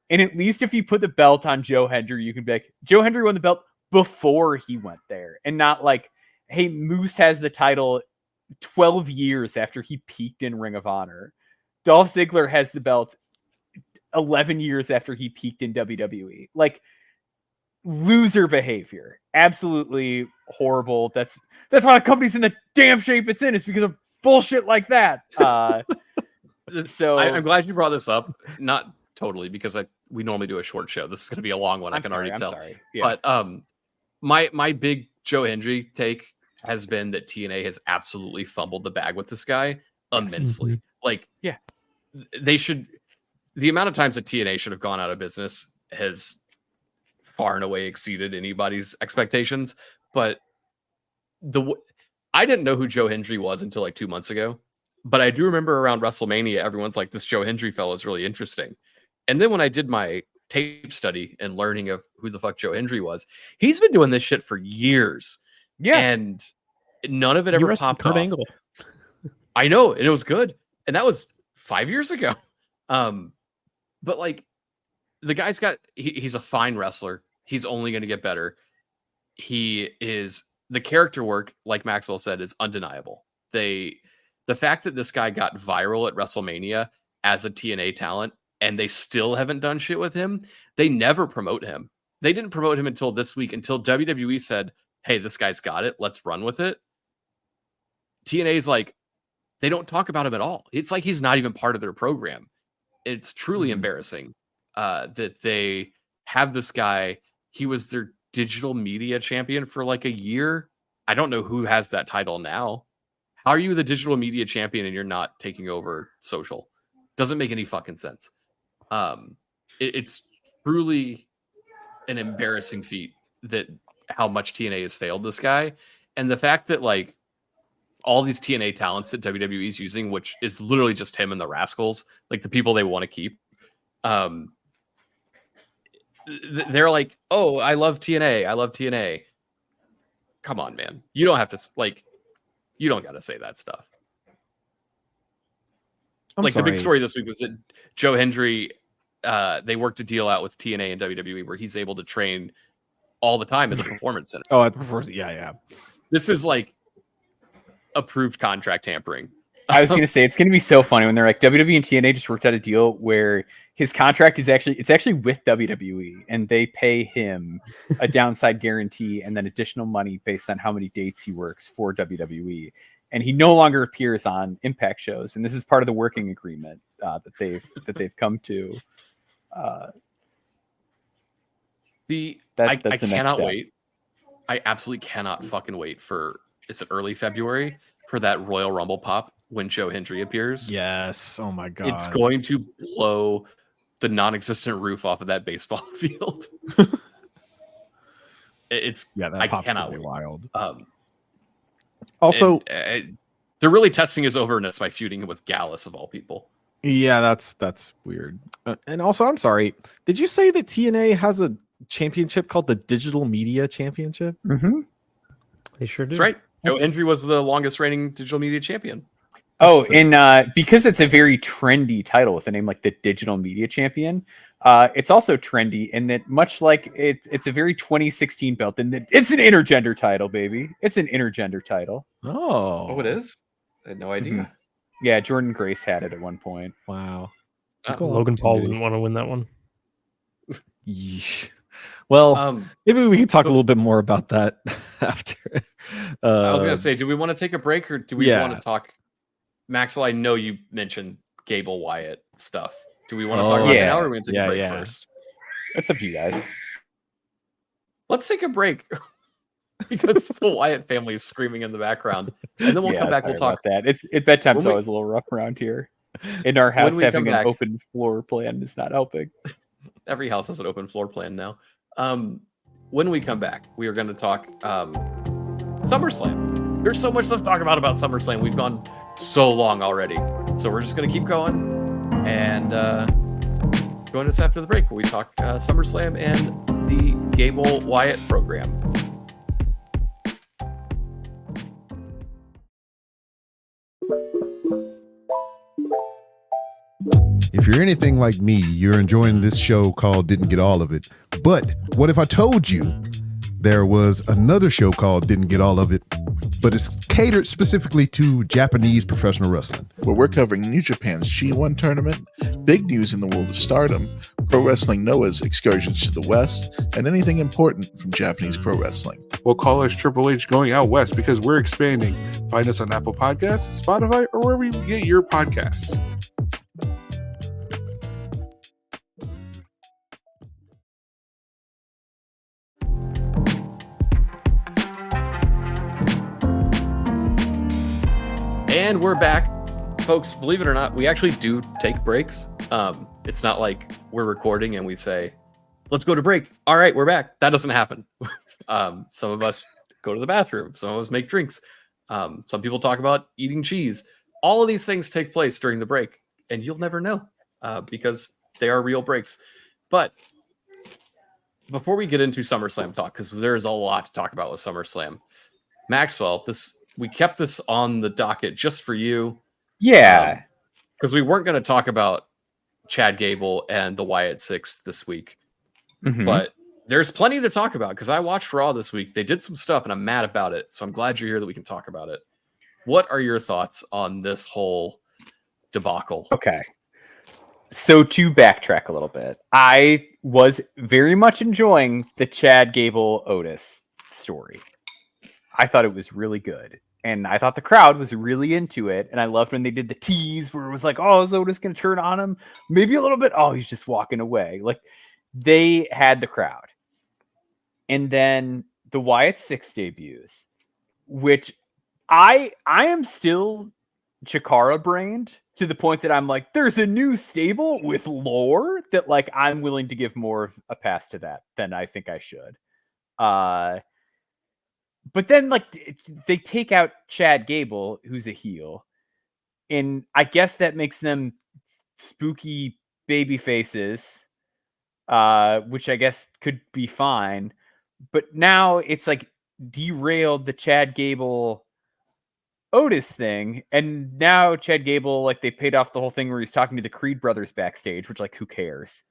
And at least if you put the belt on Joe Hendry, you can be like, Joe Hendry won the belt before he went there. And not like, hey, Moose has the title 12 years after he peaked in Ring of Honor. Dolph Ziggler has the belt 11 years after he peaked in WWE. Like, loser behavior. Absolutely horrible. That's why the company's in the damn shape it's in. It's because of bullshit like that. So I'm glad you brought this up. Not totally, because we normally do a short show. This is going to be a long one. I can already tell. Sorry. Yeah. But my big Joe Hendry take has been that TNA has absolutely fumbled the bag with this guy immensely. Like, yeah, they should. The amount of times that TNA should have gone out of business has far and away exceeded anybody's expectations. But I didn't know who Joe Hendry was until like 2 months ago. But I do remember around WrestleMania, everyone's like, this Joe Hendry fellow is really interesting. And then when I did my tape study and learning of who the fuck Joe Hendry was, he's been doing this shit for years. Yeah. And none of it ever popped off. Angle. I know, and it was good. And that was 5 years ago. But like the guy's he's a fine wrestler. He's only going to get better. The character work, like Maxwell said, is undeniable. The fact that this guy got viral at WrestleMania as a TNA talent and they still haven't done shit with him. They never promote him. They didn't promote him until this week, until WWE said, hey, this guy's got it. Let's run with it. TNA's like, they don't talk about him at all. It's like he's not even part of their program. It's truly embarrassing that they have this guy. He was their digital media champion for like a year. I don't know who has that title now. How are you the digital media champion and you're not taking over social? Doesn't make any fucking sense. It's truly an embarrassing feat that how much TNA has failed this guy. And the fact that like all these TNA talents that WWE is using, which is literally just him and the Rascals, like the people they want to keep. They're like, oh, I love TNA. I love TNA. Come on, man. You don't have to like, you don't got to say that stuff. The big story this week was that Joe Hendry, they worked a deal out with TNA and WWE where he's able to train all the time at the Performance Center. Oh, at the Performance, yeah. This is like approved contract tampering. I was going to say, it's going to be so funny when they're like, WWE and TNA just worked out a deal where his contract is actually with WWE, and they pay him a downside guarantee and then additional money based on how many dates he works for WWE. And he no longer appears on Impact shows. And this is part of the working agreement that they've come to. I cannot wait. I absolutely cannot fucking wait for, is it early February, for that Royal Rumble pop when Joe Hendry appears? Yes. Oh my God. It's going to blow the non-existent roof off of that baseball field. That pop's cannot gonna be wait. wild. Also, they're really testing his overness by feuding him with Gallus of all people. Yeah, that's weird. And also, I'm sorry. Did you say that TNA has a championship called the Digital Media Championship? Mm-hmm. They sure do. That's right. Joe Hendry was the longest reigning digital media champion. Oh, and because it's a very trendy title with a name like the Digital Media Champion, it's also trendy in that much like it's a very 2016 belt, and it's an intergender title, baby. It's an intergender title. Oh, it is? I had no idea. Mm-hmm. Yeah, Jordan Grace had it at one point. Wow. Logan Paul wouldn't want to win that one. Yeesh. Well, maybe we can talk a little bit more about that after. I was going to say, do we want to take a break or do we want to talk? Maxwell, I know you mentioned Gable Wyatt stuff. Do we want to talk about that now or are we going to take a break first? It's up to you guys. Let's take a break because the Wyatt family is screaming in the background. And then we'll come back. We'll talk. That. Bedtime's always a little rough around here. In our house, having an open floor plan is not helping. Every house has an open floor plan now. When we come back, we are going to talk SummerSlam. There's so much stuff to talk about Summerslam. We've gone so long already. So we're just going to keep going and join us after the break where we talk SummerSlam and the Gable Wyatt program. If you're anything like me, you're enjoying this show called Didn't Get All of It. But what if I told you there was another show called Didn't Get All of It, but it's catered specifically to Japanese professional wrestling? Where we're covering New Japan's G1 tournament, big news in the world of Stardom, Pro Wrestling Noah's excursions to the West, and anything important from Japanese pro wrestling. We'll call us Triple H going out west because we're expanding. Find us on Apple Podcasts, Spotify, or wherever you get your podcasts. And we're back. Folks, believe it or not, we actually do take breaks. It's not like we're recording and we say, let's go to break. All right, we're back. That doesn't happen. Some of us go to the bathroom. Some of us make drinks. Some people talk about eating cheese. All of these things take place during the break, and you'll never know because they are real breaks. But before we get into SummerSlam talk, because there's a lot to talk about with SummerSlam, Maxwell, we kept this on the docket just for you. Yeah. Because we weren't going to talk about Chad Gable and the Wyatt Six this week. Mm-hmm. But there's plenty to talk about because I watched Raw this week. They did some stuff and I'm mad about it. So I'm glad you're here that we can talk about it. What are your thoughts on this whole debacle? Okay. So to backtrack a little bit, I was very much enjoying the Chad Gable Otis story. I thought it was really good. And I thought the crowd was really into it. And I loved when they did the tease where it was like, oh, is Otis going to turn on him? Maybe a little bit. Oh, he's just walking away. Like they had the crowd. And then the Wyatt Six debuts, which I am still Chikara brained to the point that I'm like, there's a new stable with lore that like I'm willing to give more of a pass to that than I think I should. But then like they take out Chad Gable, who's a heel, and I guess that makes them spooky baby faces, which I guess could be fine. But now it's like derailed the Chad Gable Otis thing, and now Chad Gable, like they paid off the whole thing where he's talking to the Creed brothers backstage, which like who cares?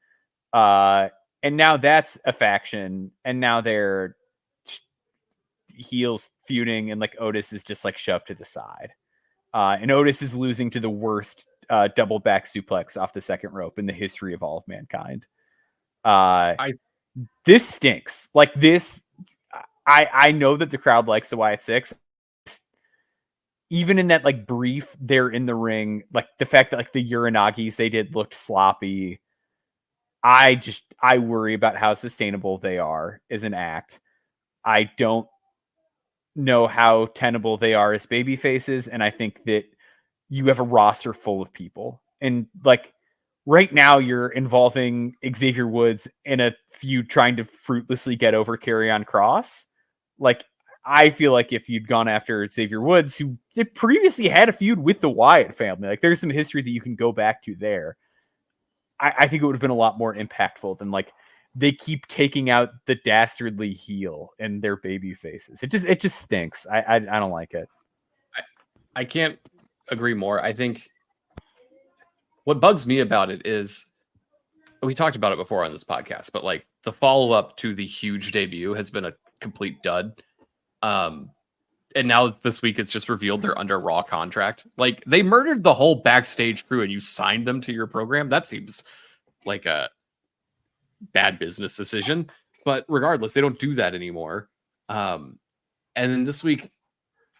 And now that's a faction, and now they're heels feuding, and like Otis is just like shoved to the side, and Otis is losing to the worst double back suplex off the second rope in the history of all of mankind. This stinks. Like this, I know that the crowd likes the Wyatt Six. Even in that like brief, they're in the ring, like the fact that like the Uranagis they did looked sloppy. I worry about how sustainable they are as an act. I don't know how tenable they are as baby faces, and I think that you have a roster full of people, and like right now you're involving Xavier Woods in a feud trying to fruitlessly get over Karrion Kross. Like I feel like if you'd gone after Xavier Woods, who previously had a feud with the Wyatt family, like there's some history that you can go back to there. I think it would have been a lot more impactful than like they keep taking out the dastardly heel and their baby faces. It just stinks. I don't like it. I can't agree more. I think what bugs me about it is we talked about it before on this podcast, but like the follow-up to the huge debut has been a complete dud. And now this week it's just revealed they're under Raw contract. Like they murdered the whole backstage crew and you signed them to your program. That seems like a bad business decision, but regardless, they don't do that anymore. And then this week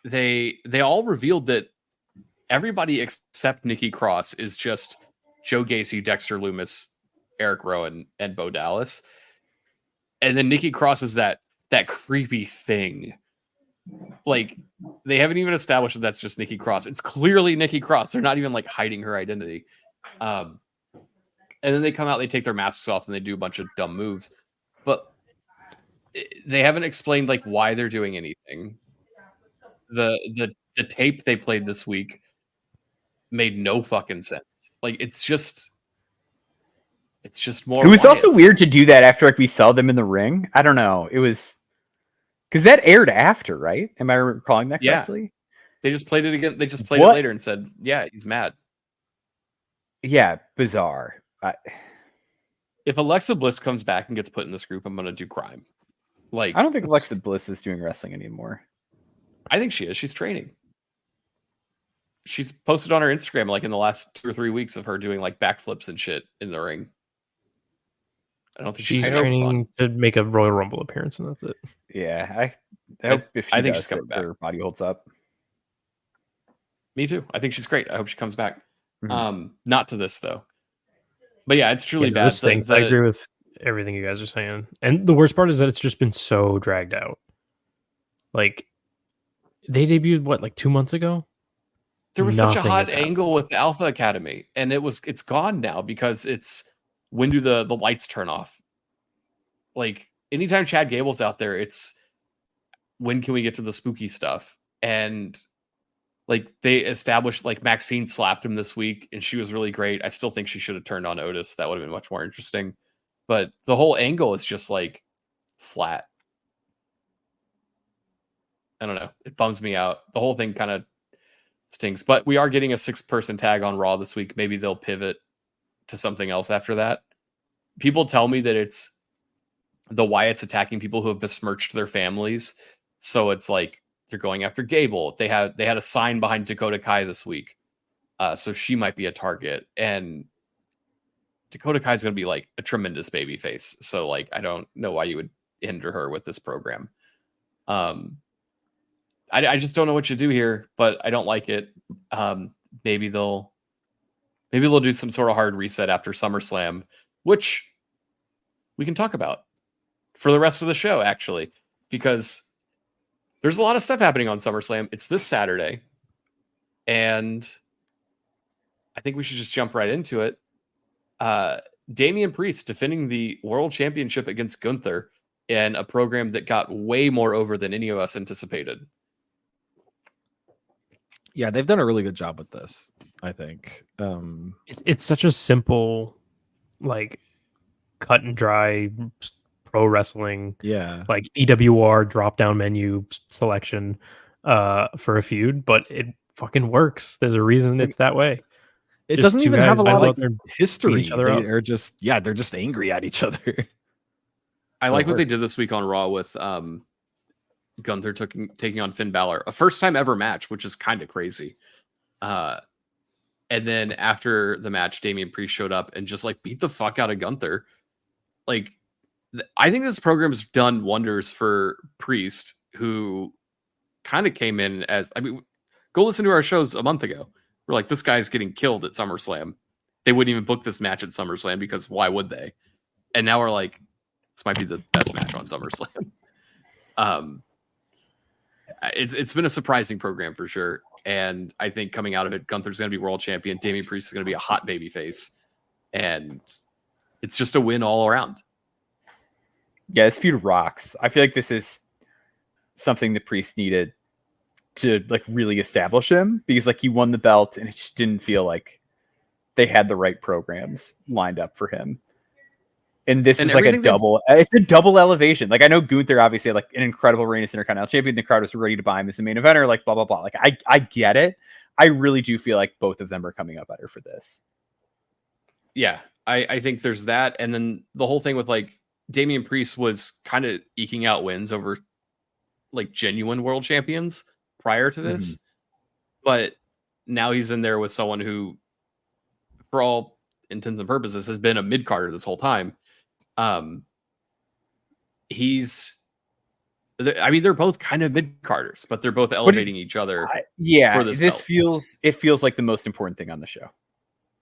they all revealed that everybody except Nikki Cross is just Joe Gacy, Dexter Lumis, Eric Rowan, and Bo Dallas. And then Nikki Cross is that creepy thing. Like they haven't even established that that's just Nikki Cross. It's clearly Nikki Cross. They're not even like hiding her identity. And then they come out, they take their masks off, and they do a bunch of dumb moves. But they haven't explained like why they're doing anything. The tape they played this week made no fucking sense. Like it's just more. It was also weird to do that after like we saw them in the ring. I don't know. It was because that aired after, right? Am I recalling that correctly? Yeah. They just played it again. They just played it later and said, "Yeah, he's mad." Yeah, bizarre. If Alexa Bliss comes back and gets put in this group, I'm gonna do crime. Like I don't think Alexa Bliss is doing wrestling anymore. I think she is. She's training. She's posted on her Instagram like in the last 2 or 3 weeks of her doing like backflips and shit in the ring. I don't think she's training to make a Royal Rumble appearance, and that's it. Yeah, I hope if she think does, she's coming back. her body holds up. Me too. I think she's great. I hope she comes back. Not to this though. But yeah, it's truly bad. This stinks. I agree with everything you guys are saying. And the worst part is that it's just been so dragged out. Like they debuted like 2 months ago? There was such a hot angle with the Alpha Academy, and it's gone now because it's when do the lights turn off? Like anytime Chad Gable's out there, it's when can we get to the spooky stuff? And like they established like Maxine slapped him this week and she was really great. I still think she should have turned on Otis. That would have been much more interesting. But the whole angle is just like flat. I don't know. It bums me out. The whole thing kind of stinks. But we are getting a 6-person tag on Raw this week. Maybe they'll pivot to something else after that. People tell me that it's the Wyatts attacking people who have besmirched their families. So it's like they're going after Gable. They had a sign behind Dakota Kai this week. So she might be a target. And Dakota Kai is going to be like a tremendous baby face. So like, I don't know why you would hinder her with this program. I just don't know what you do here, but I don't like it. Maybe they'll do some sort of hard reset after SummerSlam, which we can talk about for the rest of the show, actually, because there's a lot of stuff happening on SummerSlam. It's this Saturday, and I think we should just jump right into it. Damian Priest defending the world championship against Gunther in a program that got way more over than any of us anticipated. Yeah, they've done a really good job with this, I think. It's such a simple, like, cut and dry pro wrestling, like EWR drop down menu selection for a feud, but it fucking works. There's a reason it's that way. It Just doesn't two even guys have a lot out of there history. beating each other up. They're just angry at each other. I like what they did this week on Raw with Gunther taking on Finn Balor, a first time ever match, which is kind of crazy. And then after the match, Damian Priest showed up and just like beat the fuck out of Gunther. Like, I think this program's done wonders for Priest, who kind of came in as, I mean, go listen to our shows a month ago. We're like, this guy's getting killed at SummerSlam. They wouldn't even book this match at SummerSlam because why would they? And now we're like, this might be the best match on SummerSlam. It's been a surprising program for sure. And I think coming out of it, Gunther's going to be world champion. Damian Priest is going to be a hot baby face. And it's just a win all around. Yeah, this feud rocks. I feel like this is something the Priest needed to like really establish him, because like he won the belt and it just didn't feel like they had the right programs lined up for him. And this is like it's a double elevation. Like, I know Gunther obviously had like an incredible reign as Intercontinental Champion. The crowd was ready to buy him as the main eventer, like blah, blah, blah. Like, I get it. I really do feel like both of them are coming up better for this. Yeah, I think there's that. And then the whole thing with like Damian Priest was kind of eking out wins over like genuine world champions prior to this. But now he's in there with someone who, for all intents and purposes, has been a mid-carder this whole time. They're both kind of mid-carders, but they're both elevating each other. This feels like the most important thing on the show.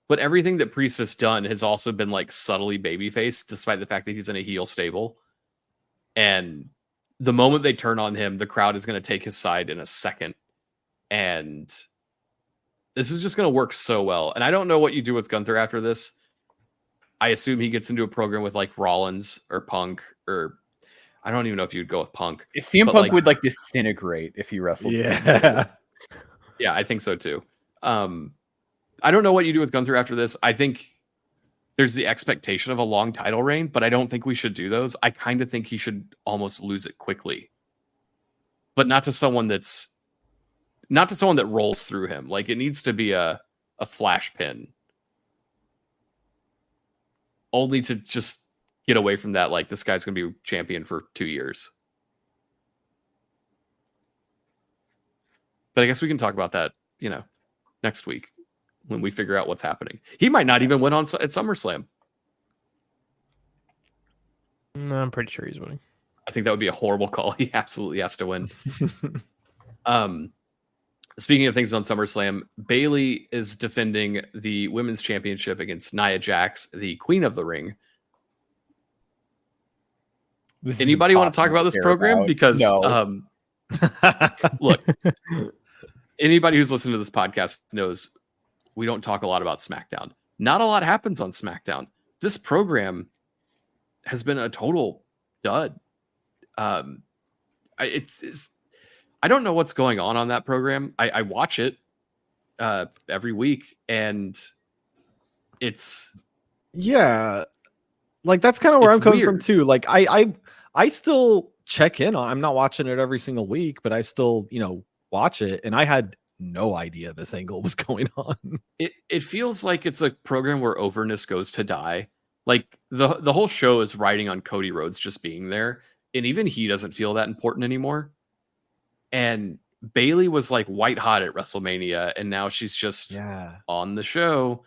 But everything that Priest has done has also been like subtly babyface, despite the fact that he's in a heel stable. And the moment they turn on him, the crowd is going to take his side in a second. And this is just going to work so well. And I don't know what you do with Gunther after this. I assume he gets into a program with like Rollins or Punk, or I don't even know if you'd go with Punk. CM Punk would like disintegrate if he wrestled. Yeah. Yeah, I think so too. I don't know what you do with Gunther after this. I think there's the expectation of a long title reign, but I don't think we should do those. I kind of think he should almost lose it quickly, but not to someone that rolls through him. Like, it needs to be a flash pin, only to just get away from that. Like, this guy's going to be champion for 2 years. But I guess we can talk about that, next week when we figure out what's happening. He might not even win at SummerSlam. No, I'm pretty sure he's winning. I think that would be a horrible call. He absolutely has to win. Speaking of things on SummerSlam, Bayley is defending the women's championship against Nia Jax, the Queen of the Ring. Anybody want to talk about this program? Because no. Look, anybody who's listened to this podcast knows we don't talk a lot about SmackDown. Not a lot happens on SmackDown. This program has been a total dud. I don't know what's going on that program. I watch it every week, and it's like that's kind of where I'm coming weird. from too. Like I still check in on. I'm not watching it every single week, but I still watch it, and I had no idea this angle was going on. It feels like it's a program where overness goes to die. Like the whole show is riding on Cody Rhodes just being there, and even he doesn't feel that important anymore. And Bayley was like white hot at WrestleMania, and now she's just on the show.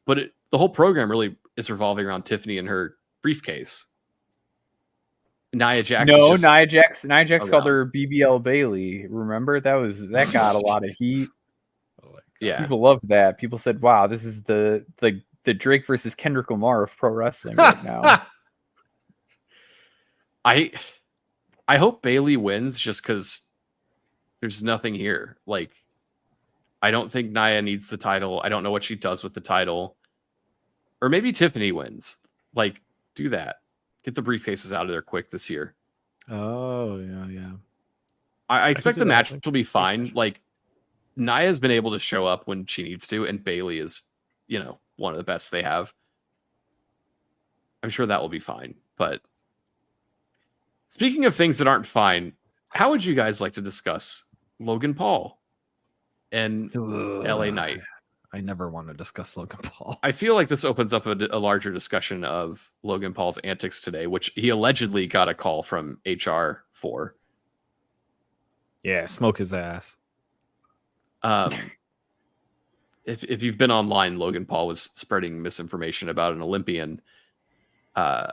But the whole program really is revolving around Tiffany and her briefcase. Nia Jax. No, Nia Jax called her BBL Bayley. Remember that got a lot of heat. Yeah, people loved that. People said, "Wow, this is the Drake versus Kendrick Lamar of pro wrestling right now." I hope Bayley wins just because there's nothing here. Like, I don't think Nia needs the title. I don't know what she does with the title. Or maybe Tiffany wins. Like, do that. Get the briefcases out of there quick this year. Oh, yeah. I expect the match will be fine. Like, Nia's been able to show up when she needs to, and Bailey is, one of the best they have. I'm sure that will be fine. But speaking of things that aren't fine, how would you guys like to discuss Logan Paul and LA Knight? I never want to discuss Logan Paul. I feel like this opens up a larger discussion of Logan Paul's antics today, which he allegedly got a call from HR for. Yeah, smoke his ass. If you've been online, Logan Paul was spreading misinformation about an Olympian. And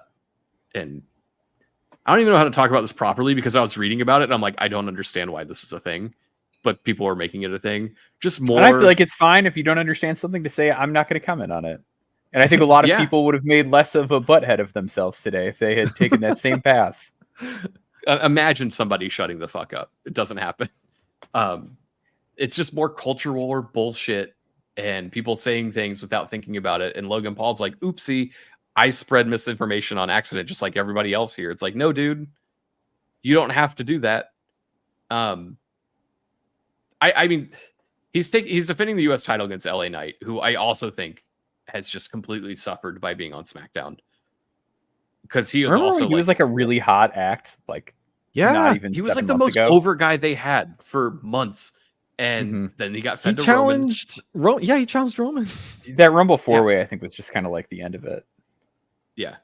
I don't even know how to talk about this properly because I was reading about it and I'm like, I don't understand why this is a thing. But people are making it a thing. Just more. And I feel like it's fine if you don't understand something to say, I'm not going to comment on it. And I think a lot of people would have made less of a butthead of themselves today if they had taken that same path. Imagine somebody shutting the fuck up. It doesn't happen. It's just more culture war bullshit and people saying things without thinking about it. And Logan Paul's like, oopsie, I spread misinformation on accident, just like everybody else here. It's like, no, dude, you don't have to do that. I mean, he's defending the U.S. title against LA Knight, who I also think has just completely suffered by being on SmackDown. Because he was was like a really hot act, like not even he was like the most over guy they had for months, and then he got fed to challenged Roman. He challenged Roman. That Rumble 4-way, I think, was just kind of like the end of it. Yeah,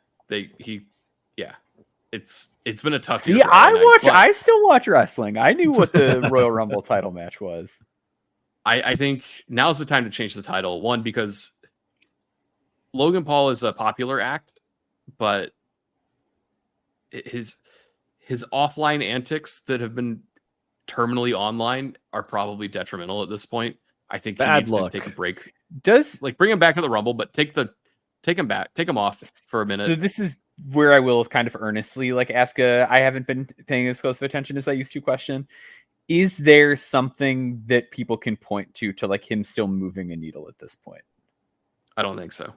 it's been a tough. See, I still watch wrestling. I knew what the Royal Rumble title match was. I think now's the time to change the title. One, because Logan Paul is a popular act, but his offline antics that have been terminally online are probably detrimental at this point. I think he needs to take a break. Bring him back at the Rumble, but take him off for a minute. So this is where I will kind of earnestly ask I haven't been paying as close of attention as I used to question. Is there something that people can point to him still moving a needle at this point? I don't think so.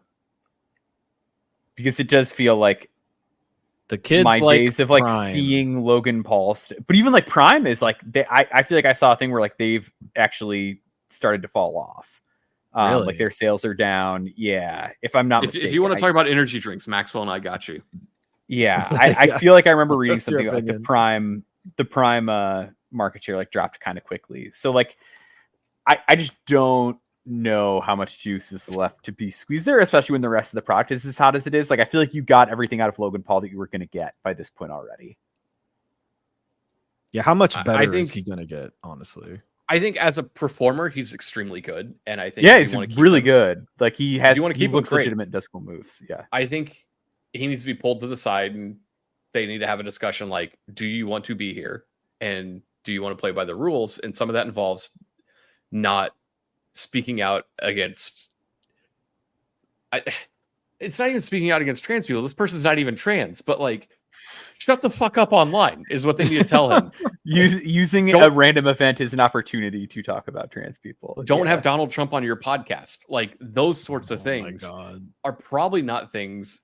Because it does feel like the kids my days of seeing Logan Paul, but even Prime is I feel like I saw a thing where they've actually started to fall off. Really? Their sales are down. Yeah, if I'm not mistaken. If you want to talk about energy drinks, Maxwell and I got you. Yeah, I feel like I remember reading something like the Prime market share dropped kind of quickly. So I just don't know how much juice is left to be squeezed there, especially when the rest of the product is as hot as it is. I feel like you got everything out of Logan Paul that you were going to get by this point already. Yeah, how much better is he going to get, honestly? I think as a performer, he's extremely good, and I think he's really good. He has legitimate disco moves. Yeah, I think he needs to be pulled to the side, and they need to have a discussion. Do you want to be here, and do you want to play by the rules? And some of that involves not speaking out against. It's not even speaking out against trans people. This person's not even trans, but shut the fuck up online is what they need to tell him. Using a random event is an opportunity to talk about trans people. Don't have Donald Trump on your podcast. Those sorts of things are probably not things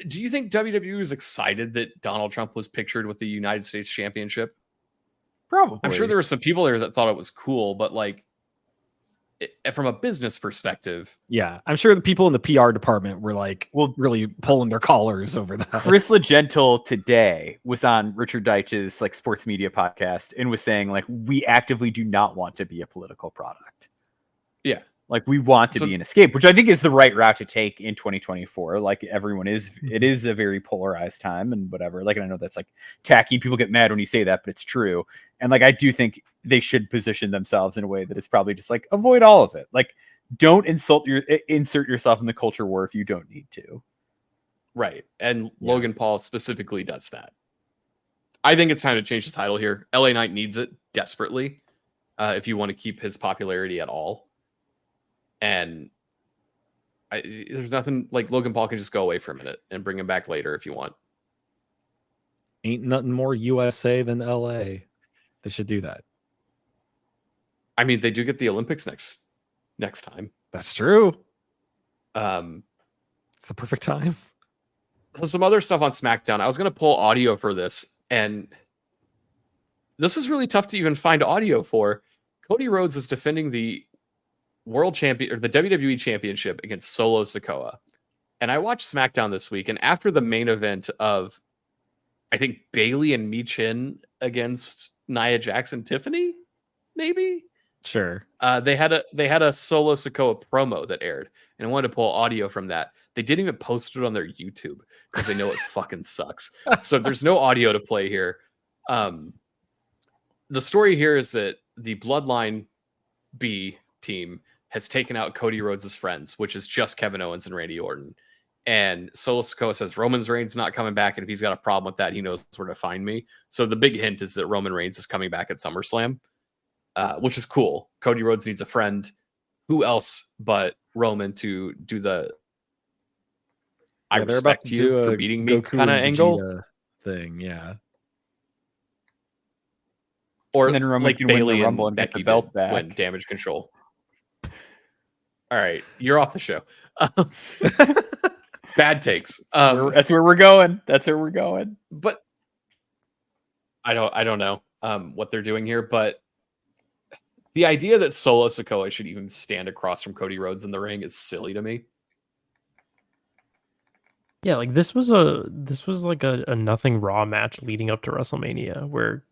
do you think WWE is excited that Donald Trump was pictured with the United States Championship? Probably. I'm sure there were some people there that thought it was cool, but from a business perspective, yeah, I'm sure the people in the PR department were really pulling their collars over that. Chris LeGentle today was on Richard Deitch's sports media podcast and was saying we actively do not want to be a political product. Yeah, we want to be an escape, which I think is the right route to take in 2024. Everyone is, it is a very polarized time and whatever. And I know that's tacky. People get mad when you say that, but it's true. And I do think they should position themselves in a way that is probably just avoid all of it. Don't insert yourself in the culture war if you don't need to. Right. And Logan Paul specifically does that. I think it's time to change the title here. LA Knight needs it desperately if you want to keep his popularity at all. And there's nothing Logan Paul can just go away for a minute and bring him back later if you want. Ain't nothing more USA than LA. They should do that. I mean, they do get the Olympics next time. That's true. Um, It's the perfect time. So some other stuff on SmackDown. I was going to pull audio for this, and this was really tough to even find audio for. Cody Rhodes is defending the world champion or the WWE championship against Solo Sikoa. And I watched SmackDown this week, and after the main event of, I think, Bayley and Michin against Nia Jackson, Tiffany, maybe? Sure. They had a Solo Sikoa promo that aired, and I wanted to pull audio from that. They didn't even post it on their YouTube because they know it fucking sucks. So there's no audio to play here. The story here is that the Bloodline B team has taken out Cody Rhodes' friends, which is just Kevin Owens and Randy Orton. And Solo Sikoa says Roman Reigns not coming back, and if he's got a problem with that, he knows where to find me. So the big hint is that Roman Reigns is coming back at SummerSlam, which is cool. Cody Rhodes needs a friend. Who else but Roman to do the I respect you for beating me kind of angle thing, yeah. Or and then Roman like can Bayley win the Rumble and and get Becky the belt did back. when Damage Control. All right, you're off the show. Bad takes. That's where we're going. That's where we're going. But I don't know what they're doing here, but the idea that Solo Sikoa should even stand across from Cody Rhodes in the ring is silly to me. Yeah, like this was like a nothing Raw match leading up to WrestleMania where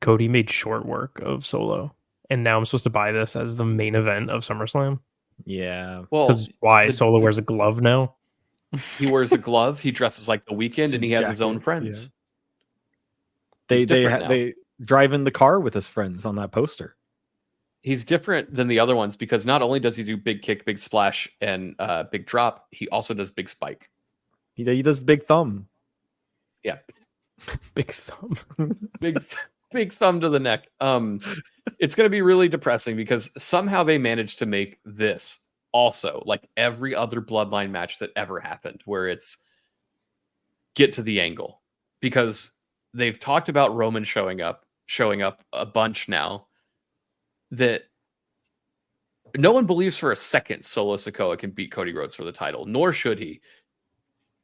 Cody made short work of Solo, and now I'm supposed to buy this as the main event of SummerSlam. Yeah. Well, because why Solo wears a glove now? He wears a glove. He dresses like the Weeknd, and he has his own friends. Yeah. They drive in the car with his friends on that poster. He's different than the other ones because not only does he do big kick, big splash, and big drop, he also does big spike. He does big thumb. Yeah, big thumb, big thumb to the neck. It's going to be really depressing because somehow they managed to make this also like every other Bloodline match that ever happened, where it's get to the angle, because they've talked about Roman showing up a bunch now. That no one believes for a second Solo Sikoa can beat Cody Rhodes for the title, nor should he.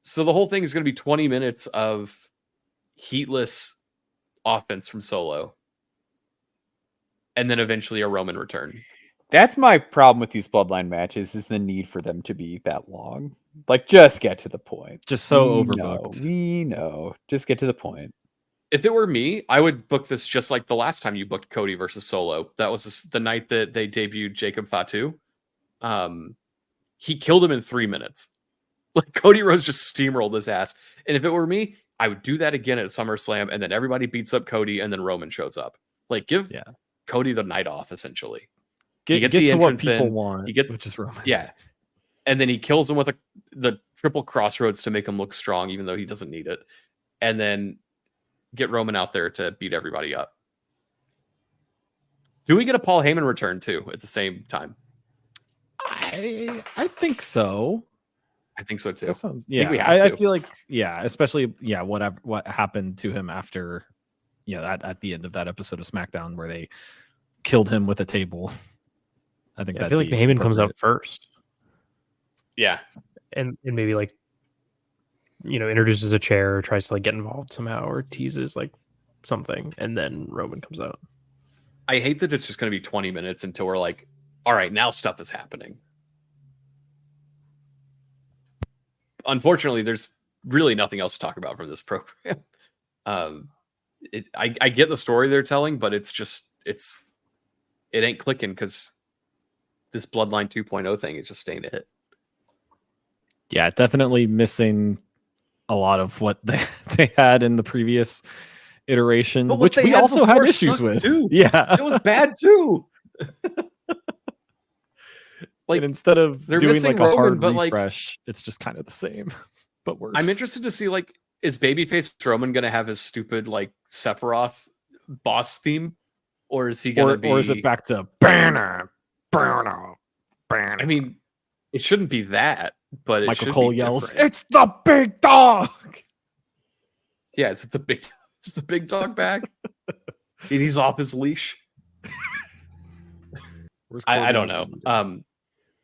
So the whole thing is going to be 20 minutes of heatless offense from Solo, and then eventually a Roman return. That's my problem with these Bloodline matches, is the need for them to be that long. Like, just get to the point. Just so overbooked. We know. Just get to the point. If it were me, I would book this just like the last time you booked Cody versus Solo. That was the night that they debuted Jacob Fatu. He killed him in 3 minutes. Like, Cody Rhodes just steamrolled his ass. And if it were me, I would do that again at SummerSlam, and then everybody beats up Cody, and then Roman shows up. Like, give Cody the night off, essentially. Get the to what entrance people in, want, which is Roman. Yeah. And then he kills him with the triple crossroads to make him look strong, even though he doesn't need it. And then get Roman out there to beat everybody up. Do we get a Paul Heyman return, too, at the same time? I think so. I think so, too. I feel like, especially, what happened to him after, at the end of that episode of SmackDown where they killed him with a table. I feel like Heyman comes out first. Yeah. And maybe like, introduces a chair or tries to like get involved somehow or teases like something, and then Roman comes out. I hate that it's just going to be 20 minutes until we're like, all right, now stuff is happening. Unfortunately, there's really nothing else to talk about from this program. I get the story they're telling, but it ain't clicking because this Bloodline 2.0 thing is just staying to hit. Yeah, definitely missing a lot of what they had in the previous iteration, which we also had issues with. Too. Yeah, it was bad too. Like, instead of doing like a hard Roman, refresh, it's just kind of the same, but worse. I'm interested to see, like, is babyface Roman going to have his stupid like Sephiroth boss theme, or is he going to be, or is it back to banner? I mean, it shouldn't be that, but it Michael Cole yells, different. "It's the big dog!" Yeah, is the big dog back? And he's off his leash. I don't know.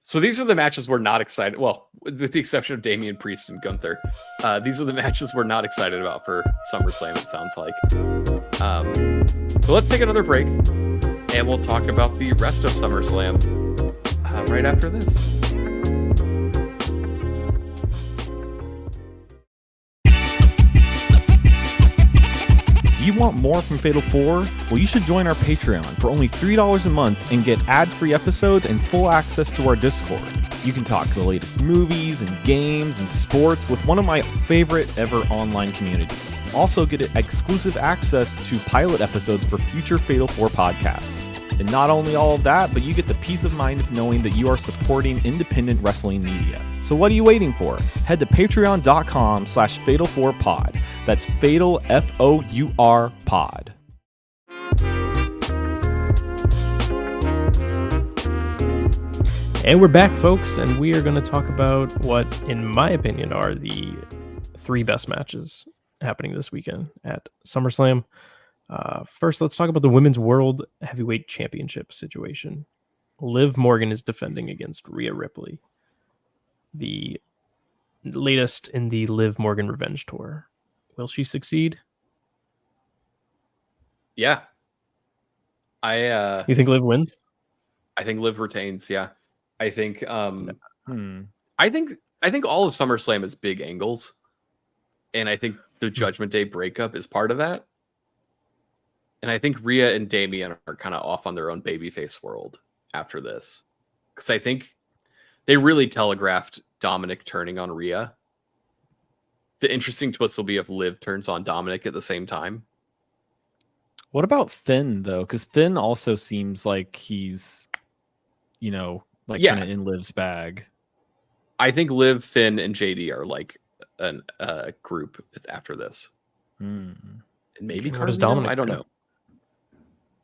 So these are the matches we're not excited. Well, with the exception of Damian Priest and Gunther, these are the matches we're not excited about for SummerSlam. It sounds like. But let's take another break, and we'll talk about the rest of SummerSlam right after this. Do you want more from Fatal 4? Well, you should join our Patreon for only $3 a month and get ad-free episodes and full access to our Discord. You can talk the latest movies and games and sports with one of my favorite ever online communities. Also get exclusive access to pilot episodes for future Fatal 4 podcasts. And not only all of that, but you get the peace of mind of knowing that you are supporting independent wrestling media. So what are you waiting for? Head to patreon.com/Fatal4Pod. That's Fatal FOUR Pod. And we're back, folks, and we are going to talk about what, in my opinion, are the 3 best matches happening this weekend at SummerSlam. First, let's talk about the Women's World Heavyweight Championship situation. Liv Morgan is defending against Rhea Ripley, the latest in the Liv Morgan Revenge Tour. Will she succeed? Yeah. You think Liv wins? I think Liv retains, yeah. I think I think all of SummerSlam is big angles. And I think the Judgment Day breakup is part of that. And I think Rhea and Damian are kind of off on their own babyface world after this. Because I think they really telegraphed Dominic turning on Rhea. The interesting twist will be if Liv turns on Dominic at the same time. What about Finn, though? Because Finn also seems like he's, kind of in Liv's bag. I think Liv, Finn, and JD are like a group after this. And maybe Dominic. I don't know.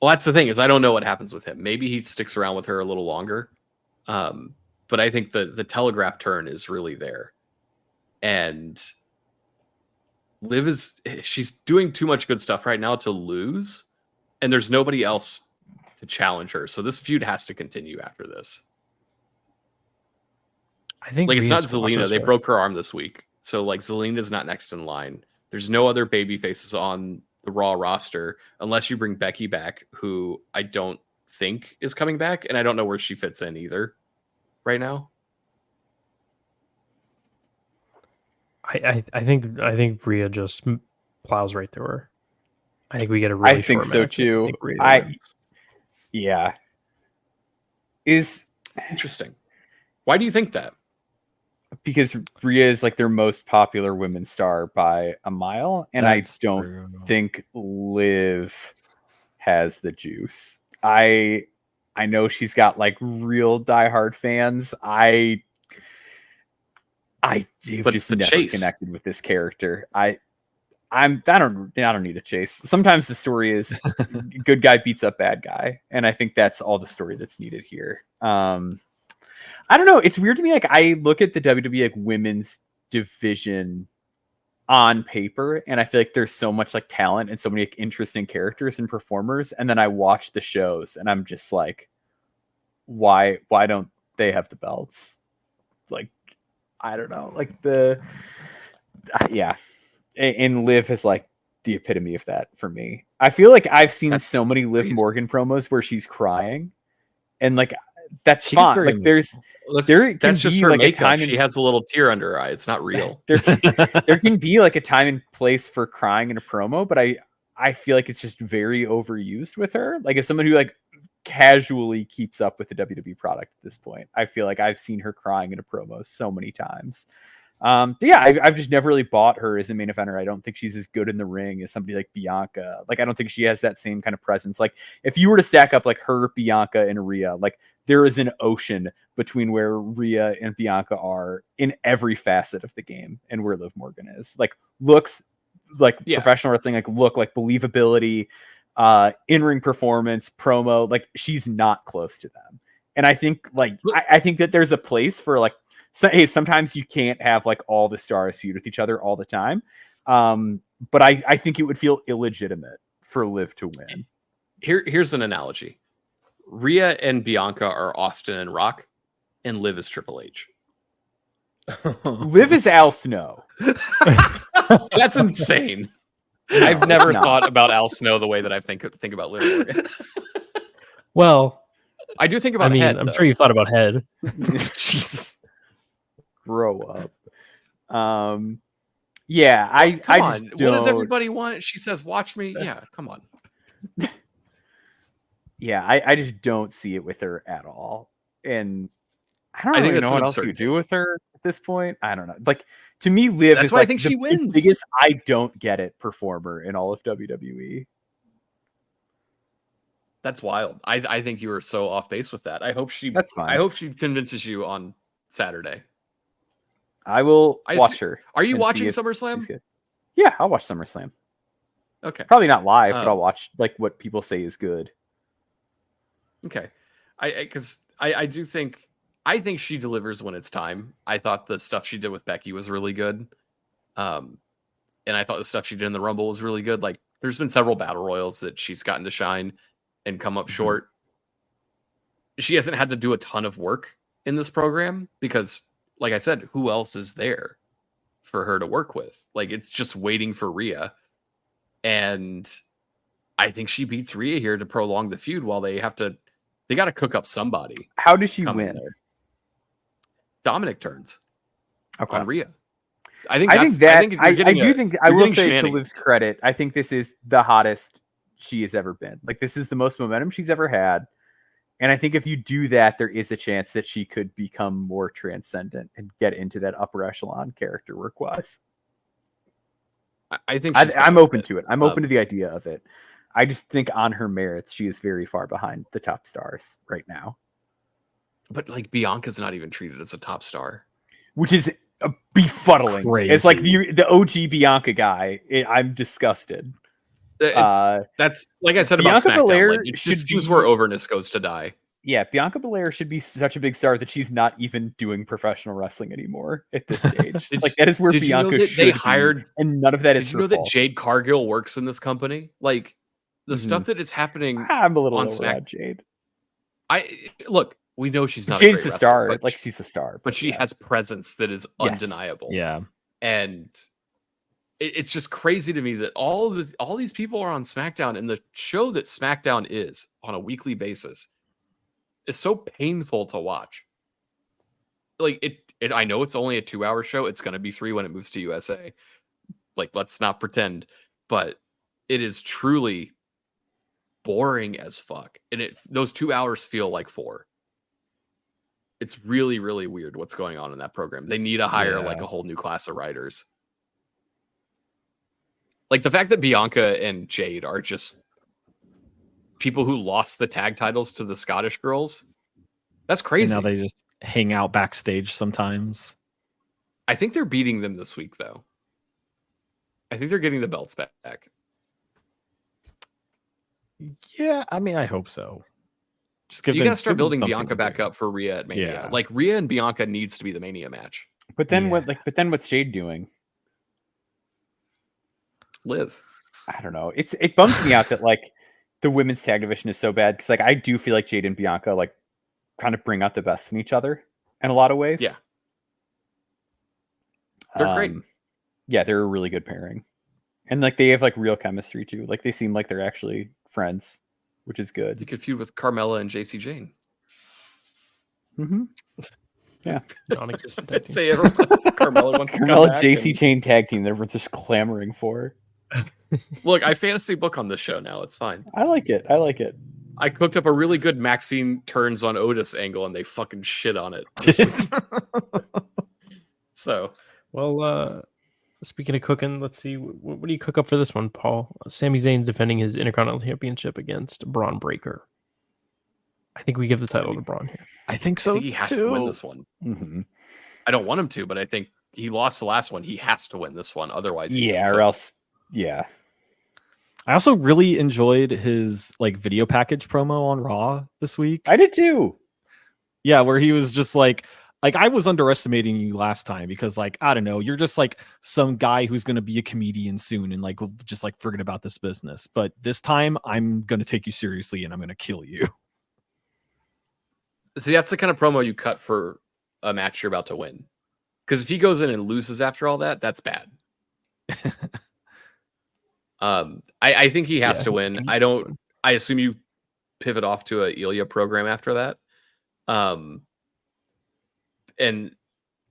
Well, that's the thing is I don't know what happens with him. Maybe he sticks around with her a little longer. But I think the telegraph turn is really there. And Liv she's doing too much good stuff right now to lose. And there's nobody else to challenge her. So this feud has to continue after this. I think it's not Zelina. They broke her arm this week. So Zelina's not next in line. There's no other baby faces on the Raw roster unless you bring Becky back, who I don't think is coming back, and I don't know where she fits in either right now. I think Rhea just plows right through her. I think we get a really short match. So too. Is interesting. Why do you think that? Because Rhea is their most popular women's star by a mile, and I don't think Liv has the juice. I know she's got real diehard fans. I just never connected with this character. I don't need a chase. Sometimes the story is good guy beats up bad guy, and I think that's all the story that's needed here. I don't know. It's weird to me. I look at the WWE women's division on paper, and I feel like there's so much talent and so many interesting characters and performers. And then I watch the shows, and I'm just why don't they have the belts? I don't know. And Liv is the epitome of that for me. I feel like I've seen so many Liv Morgan promos where she's crying, and that's fine. That's just her makeup. She has a little tear under her eye. It's not real. There can be a time and place for crying in a promo, but I feel like it's just very overused with her. As someone who casually keeps up with the WWE product at this point, I feel like I've seen her crying in a promo so many times. But yeah, I've just never really bought her as a main eventer. I don't think she's as good in the ring as somebody like Bianca. I don't think she has that same kind of presence. If you were to stack up her, Bianca, and Rhea, there is an ocean between where Rhea and Bianca are in every facet of the game and where Liv Morgan is. Looks professional wrestling, look, believability, in-ring performance, promo, she's not close to them. And I think I think that there's a place for hey, sometimes you can't have all the stars feud with each other all the time. But I think it would feel illegitimate for Liv to win. Here's an analogy. Rhea and Bianca are Austin and Rock, and Liv is Triple H. Liv is Al Snow. That's insane. I've never thought about Al Snow the way that I think about Liv. Well, I do think about Head. I'm sure you've thought about Head. Jeez. Grow up. Yeah, I Come just on. don't... What does everybody want? She says, "Watch me." Yeah, come on. Yeah, I just don't see it with her at all, and I don't think really that's know an what else you absurdity. do with her at this point. I don't know. Like, to me, Liv That's is why I like think she wins. the biggest I don't get it performer in all of WWE. That's wild. I think you were so off base with that. I hope she. That's fine. I hope she convinces you on Saturday. I will watch her. Are you and watching see if SummerSlam? she's good. Yeah, I'll watch SummerSlam. Okay. Probably not live, but Oh. I'll watch like what people say is good. Okay. I do think she delivers when it's time. I thought the stuff she did with Becky was really good. And I thought the stuff she did in the Rumble was really good. Like, there's been several battle royals that she's gotten to shine and come up short. She hasn't had to do a ton of work in this program because, like I said, who else is there for her to work with? Like, it's just waiting for Rhea. And I think she beats Rhea here to prolong the feud while they got to cook up somebody. How does she coming win? there. Dominic turns Okay. on Rhea. I will say to Liv's credit, I think this is the hottest she has ever been. Like, this is the most momentum she's ever had. And I think if you do that, there is a chance that she could become more transcendent and get into that upper echelon character work-wise. I think I'm open to it. I'm open to the idea of it. I just think on her merits, she is very far behind the top stars right now. But like, Bianca's not even treated as a top star, which is befuddling. Crazy. It's like the OG Bianca guy. I'm disgusted. That's like I said Bianca about SmackDown. Belair Like, it just seems where overness goes to die. Yeah, Bianca Belair should be such a big star that she's not even doing professional wrestling anymore at this stage. Like, that is where Bianca should they hired, be, and none of that is Did her you know fault. that Jade Cargill works in this company? Like, the stuff that is happening. I'm a little on over on Jade. Look, we know she's not. Jade's a a great star. wrestler, Like, she's a star, but she has presence that is Yes. undeniable. Yeah. And it's just crazy to me that all these people are on SmackDown, and the show that SmackDown is on a weekly basis is so painful to watch. Like, it I know it's only a 2-hour show. It's going to be 3 when it moves to USA. Like, let's not pretend, but it is truly boring as fuck. And those 2 hours feel like 4. It's really, really weird what's going on in that program. They need to hire like a whole new class of writers. Like, the fact that Bianca and Jade are just people who lost the tag titles to the Scottish girls, that's crazy. And now they just hang out backstage sometimes. I think they're beating them this week, though. I think they're getting the belts back. Yeah, I mean, I hope so. Just give You them- got to start give them building something Bianca to back do. up for Rhea at Mania. Yeah. Like, Rhea and Bianca needs to be the Mania match. But then what? Like, but then what's Jade doing? Live. I don't know. It bums me out that like the women's tag division is so bad because like I do feel like Jade and Bianca like kind of bring out the best in each other in a lot of ways. Yeah. They're great. Yeah, they're a really good pairing. And like they have like real chemistry too. Like they seem like they're actually friends, which is good. You could feud with Carmella and JC Jane. Mm-hmm. Yeah. Non-existent tag If team. they ever Carmella wants to come Carmella back JC and- Chain tag team that everyone's just clamoring for. Look, I fantasy book on this show now. It's fine. I like it. I like it. I cooked up a really good Maxine turns on Otis angle, and they fucking shit on it. So, Well, speaking of cooking, let's see. What do you cook up for this one, Paul? Sami Zayn defending his Intercontinental Championship against Braun Breaker. I think we give the title to Braun here. I think I so. think he has to win this one. Mm-hmm. I don't want him to, but I think he lost the last one. He has to win this one. Otherwise, he's Yeah, or cooked. else. Yeah. I also really enjoyed his like video package promo on Raw this week. I did too. Yeah, where he was just like I was underestimating you last time because like I don't know, you're just like some guy who's going to be a comedian soon and like will just like forget about this business. But this time I'm going to take you seriously and I'm going to kill you. See, that's the kind of promo you cut for a match you're about to win. Because if he goes in and loses after all that, that's bad. I think he has to win. I assume you pivot off to a Ilya program after that. And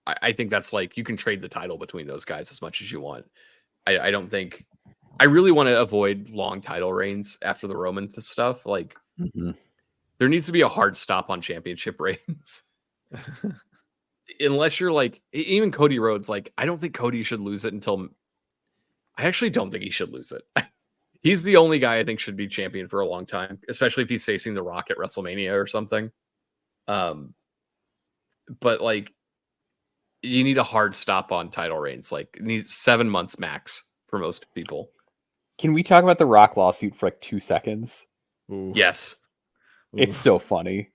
I think that's like, you can trade the title between those guys as much as you want. I don't think, I really want to avoid long title reigns after the Roman stuff. Like, there needs to be a hard stop on championship reigns. Unless you're like, even Cody Rhodes, like, I don't think Cody should lose it until, I actually don't think he should lose it. He's the only guy I think should be champion for a long time, especially if he's facing The Rock at WrestleMania or something. But like, you need a hard stop on title reigns. Like, it needs 7 months max for most people. Can we talk about the Rock lawsuit for like 2 seconds? Ooh. Yes. It's so funny.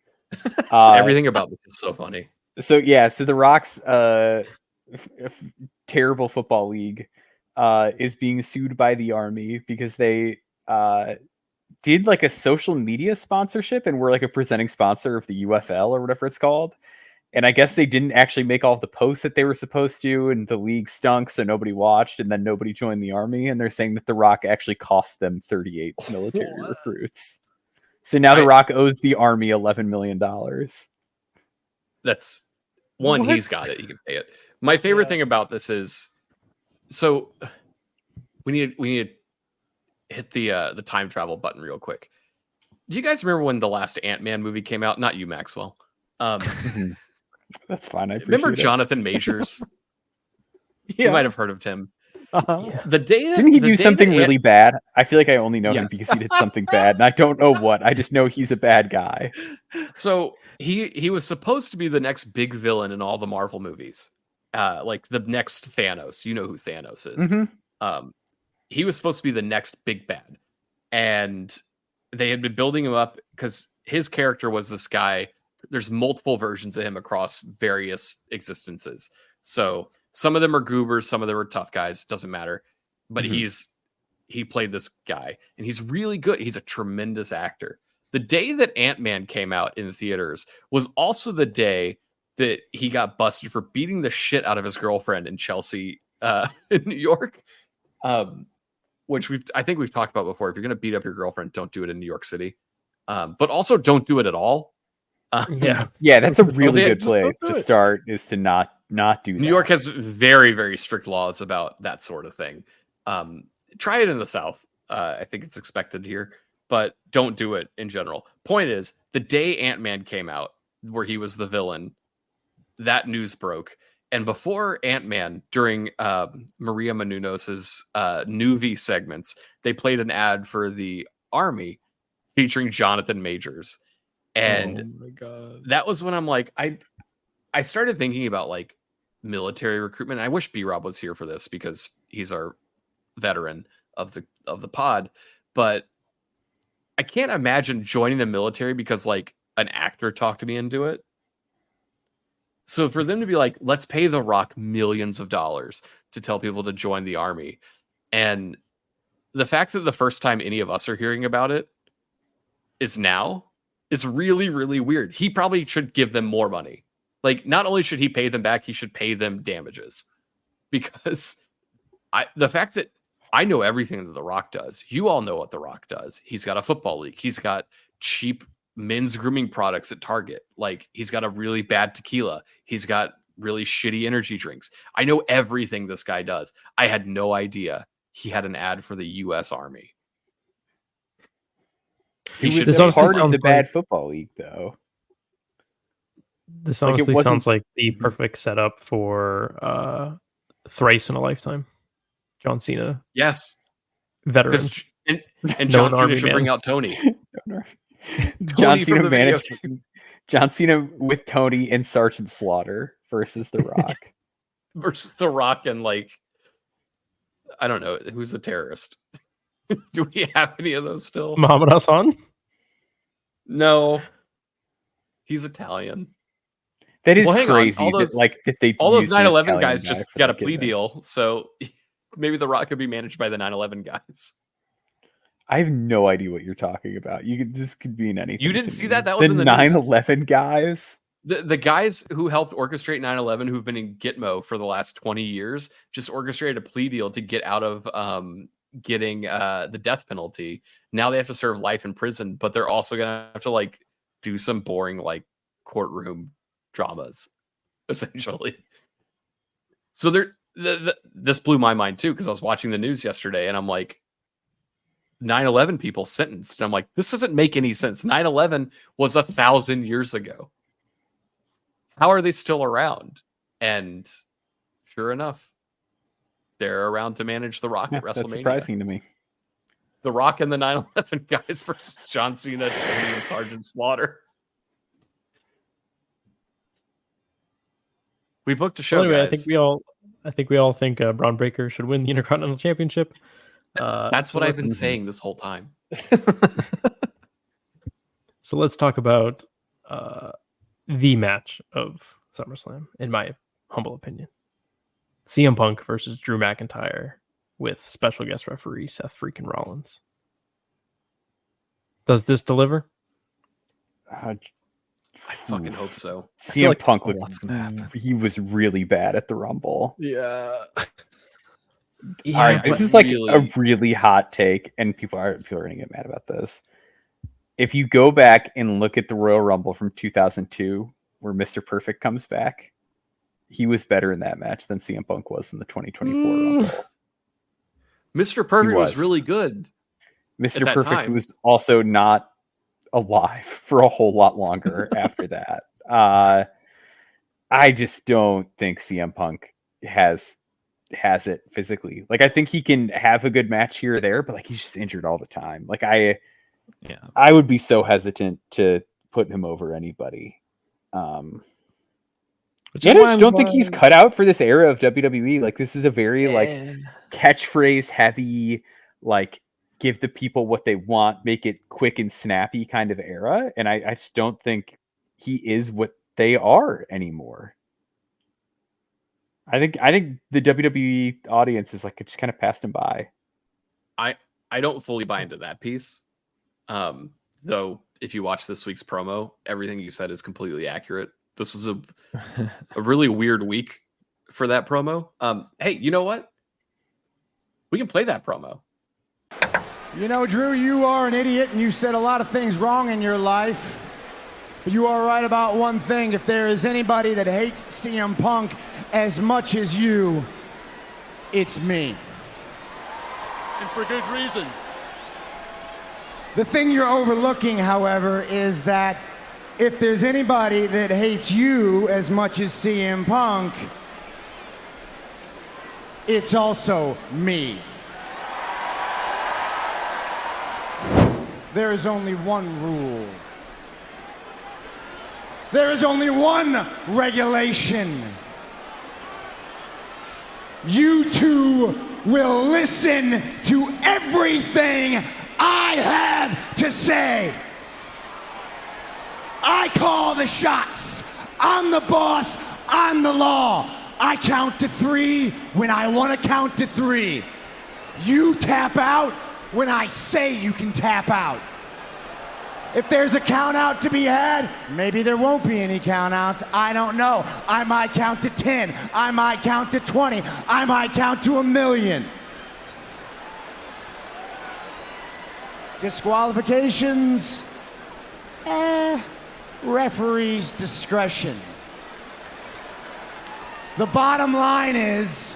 Everything about this is so funny. So the Rock's terrible football league is being sued by the Army because they did like a social media sponsorship and were like a presenting sponsor of the UFL or whatever it's called. And I guess they didn't actually make all the posts that they were supposed to, and the league stunk, so nobody watched, and then nobody joined the Army. And they're saying that The Rock actually cost them 38 military recruits. So now The Rock owes the Army $11 million. That's one. He's got it. He can pay it. My favorite thing about this is, so we need to hit the time travel button real quick. Do you guys remember when the last Ant-Man movie came out? Not you, Maxwell. That's fine. I remember Jonathan Majors. You might have heard of him. Yeah. The day that, didn't he do something really bad? I feel like I only know him because he did something bad, and I don't know what. I just know he's a bad guy. So he was supposed to be the next big villain in all the Marvel movies, like the next Thanos. You know who Thanos is. He was supposed to be the next big bad, and they had been building him up because his character was this guy. There's multiple versions of him across various existences. So some of them are goobers, some of them are tough guys. Doesn't matter. But he played this guy, and he's really good. He's a tremendous actor. The day that Ant-Man came out in the theaters was also the day that he got busted for beating the shit out of his girlfriend in Chelsea, in New York. Which I think we've talked about before. If you're going to beat up your girlfriend, don't do it in New York City. But also don't do it at all. Yeah, that's a really good place to start, is to not do that. New York has very, very strict laws about that sort of thing. Try it in the South. I think it's expected here, but don't do it in general. Point is, the day Ant-Man came out, where he was the villain, that news broke. And before Ant-Man, during Maria Menounos's Nuvi segments, they played an ad for the Army featuring Jonathan Majors. And oh my God, that was when I'm like, I started thinking about like military recruitment. I wish B-Rob was here for this because he's our veteran of the pod, but I can't imagine joining the military because like an actor talked me into it. So for them to be like, let's pay The Rock millions of dollars to tell people to join the Army, and the fact that the first time any of us are hearing about it is now, is really, really weird. He probably should give them more money. Like, not only should he pay them back, he should pay them damages. Because the fact that I know everything that The Rock does, you all know what The Rock does. He's got a football league. He's got cheap men's grooming products at Target. Like, he's got a really bad tequila. He's got really shitty energy drinks. I know everything this guy does. I had no idea he had an ad for the U.S. Army. He was a part of the bad football league, though. This honestly sounds like the perfect setup for Thrice in a Lifetime. John Cena. Yes. Veteran. And John Cena should bring out Tony. John Cena with Tony and Sergeant Slaughter versus The Rock. Versus The Rock and like, I don't know, who's the terrorist? Do we have any of those still? Muhammad Hassan? No. He's Italian. That is crazy. All those 9/11 guys just got a plea deal, so maybe The Rock could be managed by the 9/11 guys. I have no idea what you're talking about. This could mean anything. You didn't to see me. that? That was in the news. 9/11 guys. The guys who helped orchestrate 9/11, who've been in Gitmo for the last 20 years, just orchestrated a plea deal to get out of getting the death penalty. Now they have to serve life in prison, but they're also gonna have to like do some boring like courtroom dramas, essentially. So this blew my mind too, because I was watching the news yesterday and I'm like, 9/11 people sentenced. And I'm like, this doesn't make any sense. 9/11 was 1,000 years ago. How are they still around? And sure enough, they're around to manage The Rock at WrestleMania. That's surprising to me. The Rock and the 9/11 guys versus John Cena and Sergeant Slaughter. We booked a show. Well, anyway, guys. I think we all think Braun Breaker should win the Intercontinental Championship. That's what I've been saying this whole time. So let's talk about the match of SummerSlam, in my humble opinion. CM Punk versus Drew McIntyre with special guest referee Seth freaking Rollins. Does this deliver? I fucking hope so. CM like Punk a lot's gonna happen. He was really bad at the Rumble. Yeah. All right, this is like a really hot take, and people are gonna get mad about this. If you go back and look at the Royal Rumble from 2002, where Mr. Perfect comes back, he was better in that match than CM Punk was in the 2024 Rumble. Mr. Perfect was really good. Mr. Perfect was also not alive for a whole lot longer after that. I just don't think CM Punk has it physically. Like, I think he can have a good match here or there, but like he's just injured all the time. Like I would be so hesitant to put him over anybody. I just don't think he's cut out for this era of WWE. Like, this is a very like catchphrase heavy, like give the people what they want, make it quick and snappy kind of era. And I just don't think he is what they are anymore. I think the WWE audience is like, it just kind of passed him by. I don't fully buy into that piece. Though if you watch this week's promo, everything you said is completely accurate. This was a really weird week for that promo. Hey, you know what? We can play that promo. You know, Drew, you are an idiot and you said a lot of things wrong in your life. But you are right about one thing. If there is anybody that hates CM Punk as much as you, it's me. And for good reason. The thing you're overlooking, however, is that if there's anybody that hates you as much as CM Punk, it's also me. There is only one rule. There is only one regulation. You two will listen to everything I have to say. I call the shots. I'm the boss. I'm the law. I count to 3 when I want to count to 3. You tap out when I say you can tap out. If there's a count out to be had, maybe there won't be any count outs. I don't know. I might count to 10. I might count to 20. I might count to 1,000,000. Disqualifications? Referee's discretion. The bottom line is,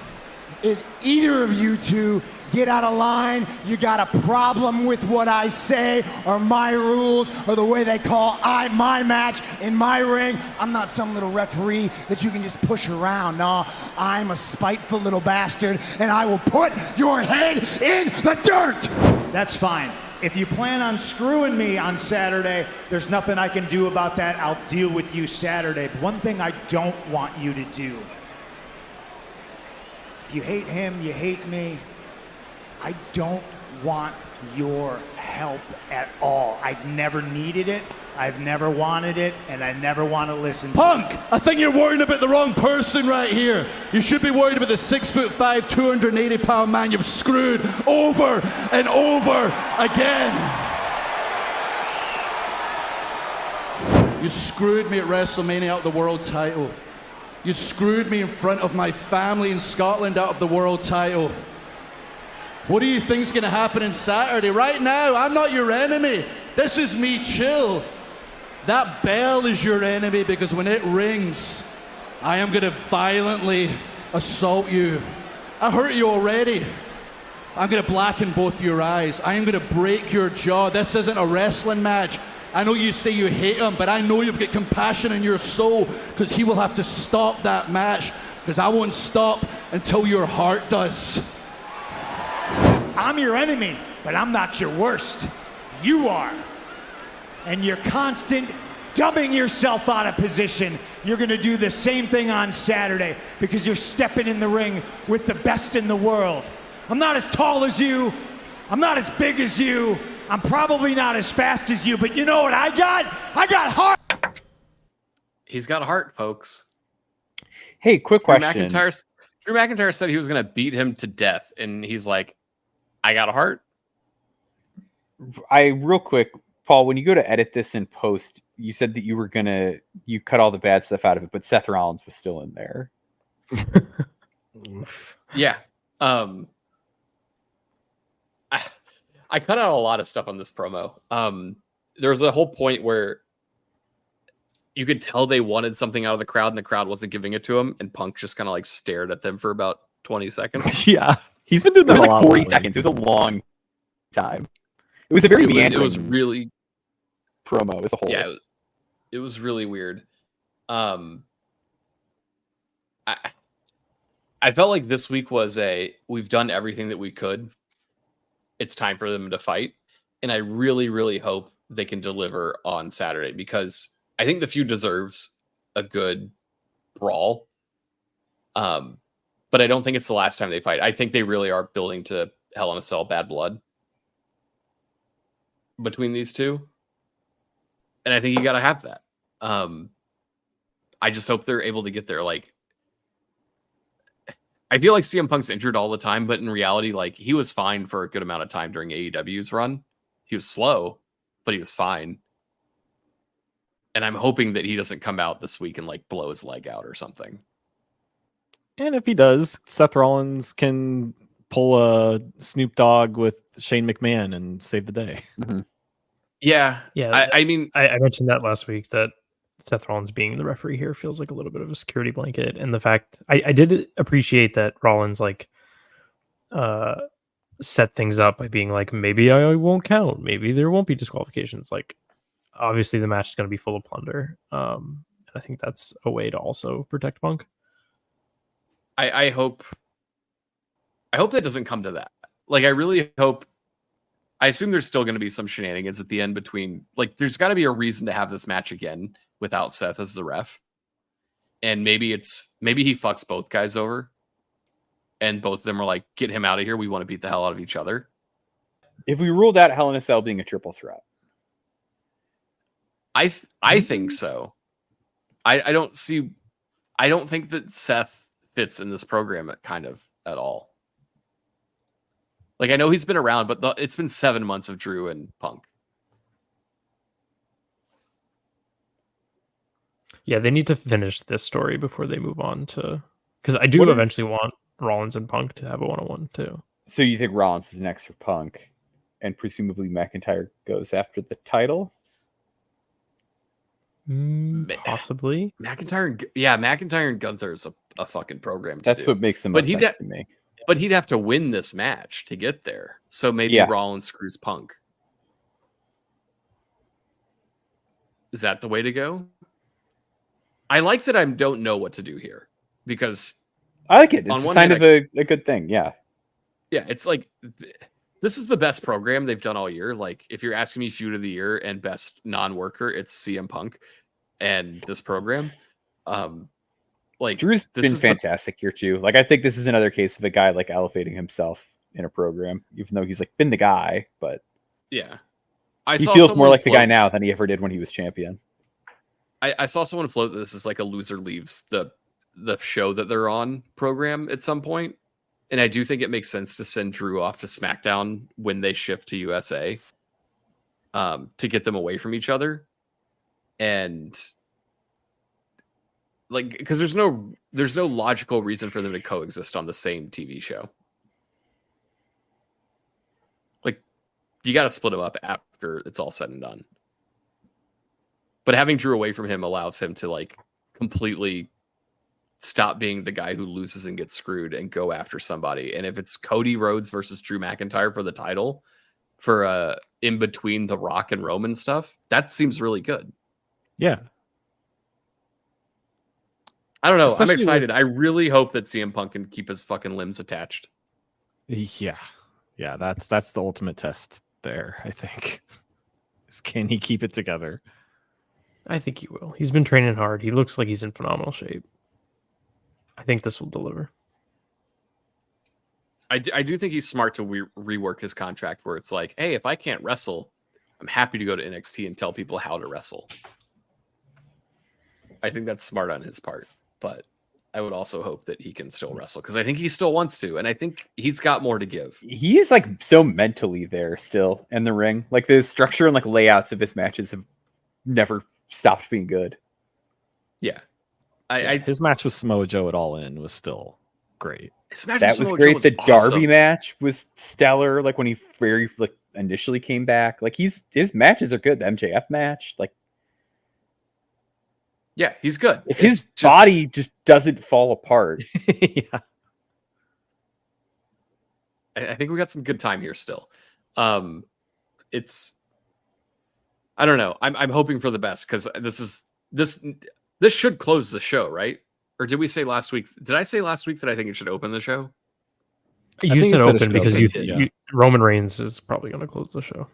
if either of you two get out of line, you got a problem with what I say or my rules or the way they call my match in my ring. I'm not some little referee that you can just push around. No, I'm a spiteful little bastard, and I will put your head in the dirt. That's fine. If you plan on screwing me on Saturday, there's nothing I can do about that. I'll deal with you Saturday. But one thing I don't want you to do, if you hate him, you hate me. I don't want your help at all. I've never needed it. I've never wanted it, and I never want to listen to Punk, I think you're worrying about the wrong person right here. You should be worried about the 6'5", 280-pound man you've screwed over and over again. You screwed me at WrestleMania out of the world title. You screwed me in front of my family in Scotland out of the world title. What do you think's gonna happen on Saturday? Right now, I'm not your enemy. This is me chill. That bell is your enemy because when it rings, I am gonna violently assault you. I hurt you already. I'm gonna blacken both your eyes. I am gonna break your jaw. This isn't a wrestling match. I know you say you hate him, but I know you've got compassion in your soul because he will have to stop that match because I won't stop until your heart does. I'm your enemy, but I'm not your worst. You are. And you're constant dubbing yourself out of position. You're going to do the same thing on Saturday because you're stepping in the ring with the best in the world. I'm not as tall as you. I'm not as big as you. I'm probably not as fast as you, but you know what I got? I got heart. He's got heart, folks. Hey, quick Drew question. Drew McIntyre said he was going to beat him to death, and he's like, I got a heart. Real quick, Paul, when you go to edit this in post, you said that you cut all the bad stuff out of it, but Seth Rollins was still in there. Yeah. I cut out a lot of stuff on this promo. There was a whole point where you could tell they wanted something out of the crowd and the crowd wasn't giving it to him, and Punk just kind of like stared at them for about 20 seconds. Yeah. He's been doing that like 40 seconds. It was a long time. It was a very meandering. It was really promo as a whole. Yeah, it was really weird. I felt like this week was we've done everything that we could. It's time for them to fight. And I really, really hope they can deliver on Saturday because I think the feud deserves a good brawl. But I don't think it's the last time they fight. I think they really are building to Hell in a Cell bad blood between these two. And I think you got to have that. I just hope they're able to get there. Like, I feel like CM Punk's injured all the time, but in reality, like he was fine for a good amount of time during AEW's run. He was slow, but he was fine. And I'm hoping that he doesn't come out this week and like blow his leg out or something. And if he does, Seth Rollins can pull a Snoop Dogg with Shane McMahon and save the day. Mm-hmm. Yeah. I mean, I mentioned that last week that Seth Rollins being the referee here feels like a little bit of a security blanket. And the fact I did appreciate that Rollins like set things up by being like, maybe I won't count. Maybe there won't be disqualifications. Like, obviously the match is going to be full of plunder. And I think that's a way to also protect Punk. I hope that doesn't come to that. Like, I really hope. I assume there's still going to be some shenanigans at the end between. Like, there's got to be a reason to have this match again without Seth as the ref, and maybe he fucks both guys over, and both of them are like, "Get him out of here. We want to beat the hell out of each other." If we ruled out Hell in a Cell being a triple threat, I think so. I don't think that Seth fits in this program at all. Like, I know he's been around, but it's been 7 months of Drew and Punk. Yeah, they need to finish this story before they move on to, because I do eventually want Rollins and Punk to have a one-on-one too. So you think Rollins is next for Punk, and presumably McIntyre goes after the title? Possibly. McIntyre and Gunther is a fucking program. That's what makes the most sense to me. But he'd have to win this match to get there. So maybe Rollins screws Punk. Is that the way to go? I like that I don't know what to do here because I like it. It's a sign of a good thing. Yeah. Yeah. It's like, this is the best program they've done all year. Like, if you're asking me feud of the year and best non-worker, it's CM Punk and this program. Like, Drew's been fantastic here too. Like, I think this is another case of a guy like elevating himself in a program, even though he's like been the guy, but yeah. He feels more like the guy now than he ever did when he was champion. I saw someone float that this is like a loser leaves the show that they're on program at some point. And I do think it makes sense to send Drew off to SmackDown when they shift to USA to get them away from each other. And like, because there's no logical reason for them to coexist on the same TV show. Like, you got to split them up after it's all said and done. But having Drew away from him allows him to like completely stop being the guy who loses and gets screwed and go after somebody. And if it's Cody Rhodes versus Drew McIntyre for the title for in between the Rock and Roman stuff, that seems really good. Yeah. I don't know. Especially I'm excited. I really hope that CM Punk can keep his fucking limbs attached. Yeah. Yeah, that's the ultimate test there, I think. Can he keep it together? I think he will. He's been training hard. He looks like he's in phenomenal shape. I think this will deliver. I do think he's smart to rework his contract where it's like, hey, if I can't wrestle, I'm happy to go to NXT and tell people how to wrestle. I think that's smart on his part, but I would also hope that he can still wrestle because I think he still wants to, and I think he's got more to give. He's like so mentally there still in the ring. Like the structure and like layouts of his matches have never stopped being good. Yeah. His match with Samoa Joe at All In was still great. That was great. The Darby match was stellar. Like when he very initially came back, like his matches are good. The MJF match, like yeah, he's good. If his body just doesn't fall apart. Yeah. I think we got some good time here still. It's I don't know. I'm hoping for the best because this should close the show, right? Or did we say last week? Did I say last week that I think it should open the show? You said open because Roman Reigns is probably going to close the show.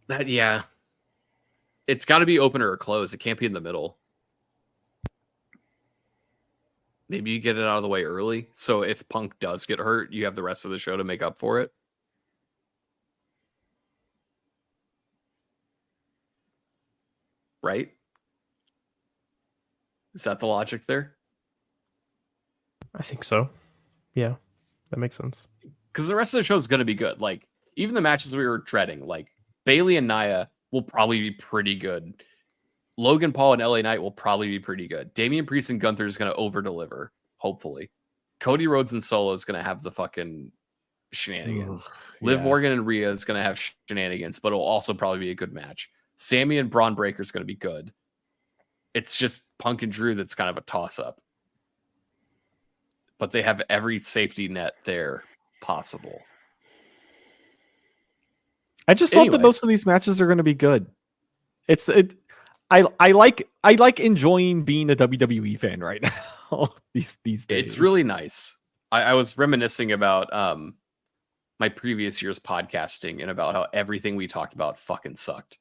Yeah. It's got to be open or close. It can't be in the middle. Maybe you get it out of the way early. So if Punk does get hurt, you have the rest of the show to make up for it. Right? Is that the logic there? I think so. Yeah, that makes sense. Because the rest of the show is going to be good. Like, even the matches we were dreading, like Bayley and Nia will probably be pretty good. Logan Paul and LA Knight will probably be pretty good. Damian Priest and Gunther is going to over-deliver, hopefully. Cody Rhodes and Solo is going to have the fucking shenanigans. Liv Morgan and Rhea is going to have shenanigans, but it'll also probably be a good match. Sammy and Braun Breaker is going to be good. It's just Punk and Drew that's kind of a toss-up. But they have every safety net there possible. I just love that most of these matches are going to be good. I like enjoying being a WWE fan right now. these days. It's really nice. I was reminiscing about my previous year's podcasting and about how everything we talked about fucking sucked.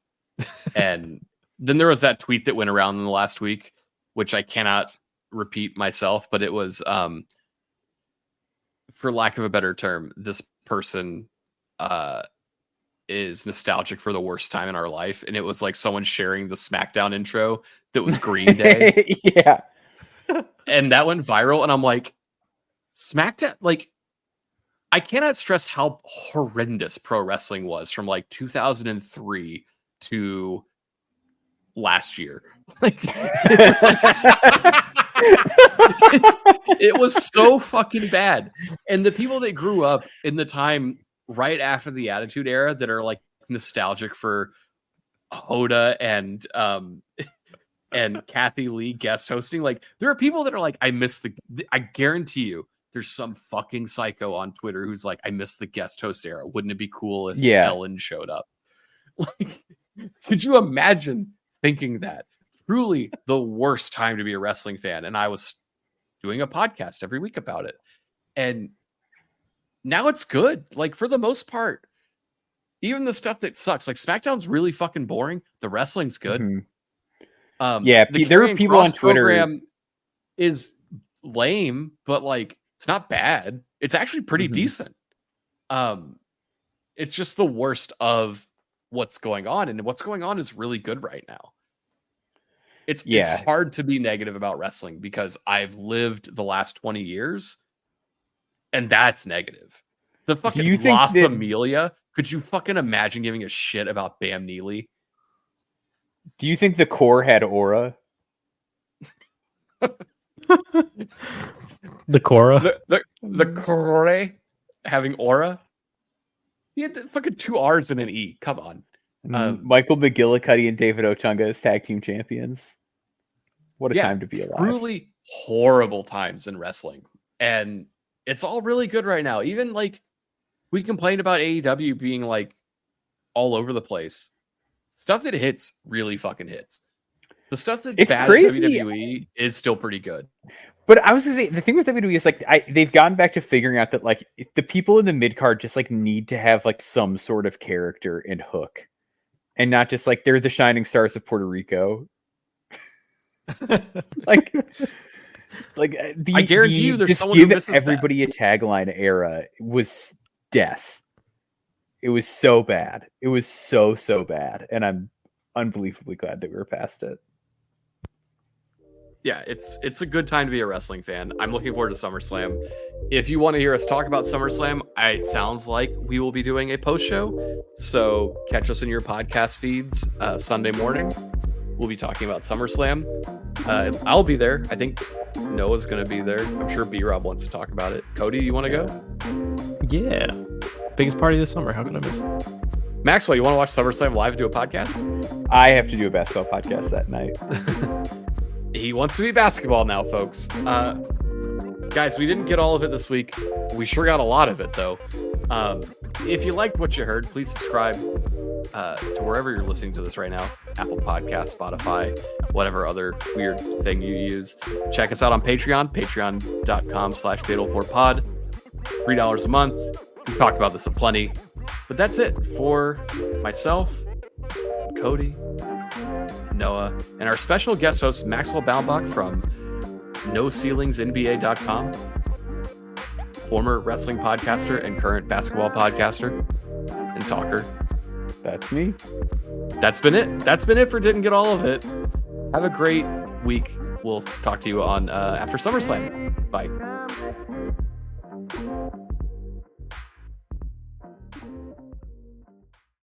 And then there was that tweet that went around in the last week, which I cannot repeat myself, but it was for lack of a better term, this person is nostalgic for the worst time in our life. And it was like someone sharing the SmackDown intro that was Green Day. Yeah. And that went viral. And I'm like, SmackDown, like, I cannot stress how horrendous pro wrestling was from like 2003 to last year. Like, it was so fucking bad. And the people that grew up in the time right after the Attitude Era that are like nostalgic for Hoda and Kathy Lee guest hosting, like there are people that are like, I guarantee you there's some fucking psycho on Twitter who's like, I miss the guest host era. Wouldn't it be cool if Ellen showed up? Like, could you imagine thinking that? Truly the worst time to be a wrestling fan. And I was doing a podcast every week about it. And now it's good. Like, for the most part, even the stuff that sucks, like SmackDown's really fucking boring. The wrestling's good. Mm-hmm. There are people on Twitter. Program is lame, but like it's not bad. It's actually pretty decent. It's just the worst of what's going on, and what's going on is really good right now. It's Yeah. hard to be negative about wrestling because I've lived the last 20 years, and that's negative. The fucking you think La that- Familia, could you fucking imagine giving a shit about Bam Neely? Do you think the core had aura? The Cora. The core having aura? He had the fucking 2 R's and an E. Come on. Michael McGillicuddy and David Otunga as tag team champions. What a time to be alive. Truly horrible times in wrestling. And it's all really good right now. Even like we complained about AEW being like all over the place. Stuff that hits really fucking hits. The stuff that's It's bad crazy. at WWE is still pretty good. But I was gonna say the thing with WWE is like they've gotten back to figuring out that like the people in the mid card just like need to have like some sort of character and hook, and not just like they're the shining stars of Puerto Rico. like I guarantee you, there's just someone who give misses everybody a tagline era was death. It was so bad. It was so bad, and I'm unbelievably glad that we were past it. Yeah, it's a good time to be a wrestling fan. I'm looking forward to SummerSlam. If you want to hear us talk about SummerSlam, it sounds like we will be doing a post show. So catch us in your podcast feeds Sunday morning. We'll be talking about SummerSlam. I'll be there. I think Noah's going to be there. I'm sure B-Rob wants to talk about it. Cody, you want to go? Yeah. Biggest party this summer. How could I miss it? Maxwell, you want to watch SummerSlam live and do a podcast? I have to do a basketball podcast that night. He wants to be basketball now, folks. Guys, we didn't get all of it this week. We sure got a lot of it, though. If you liked what you heard, please subscribe to wherever you're listening to this right now. Apple Podcasts, Spotify, whatever other weird thing you use. Check us out on Patreon, patreon.com/fatal4pod. $3 a month. We've talked about this aplenty. But that's it for myself, Cody, Noah, and our special guest host, Maxwell Baumbach from NoCeilingsNBA.com, former wrestling podcaster and current basketball podcaster and talker. That's me. That's been it. That's been it for Didn't Get All of It. Have a great week. We'll talk to you on after SummerSlam. Bye.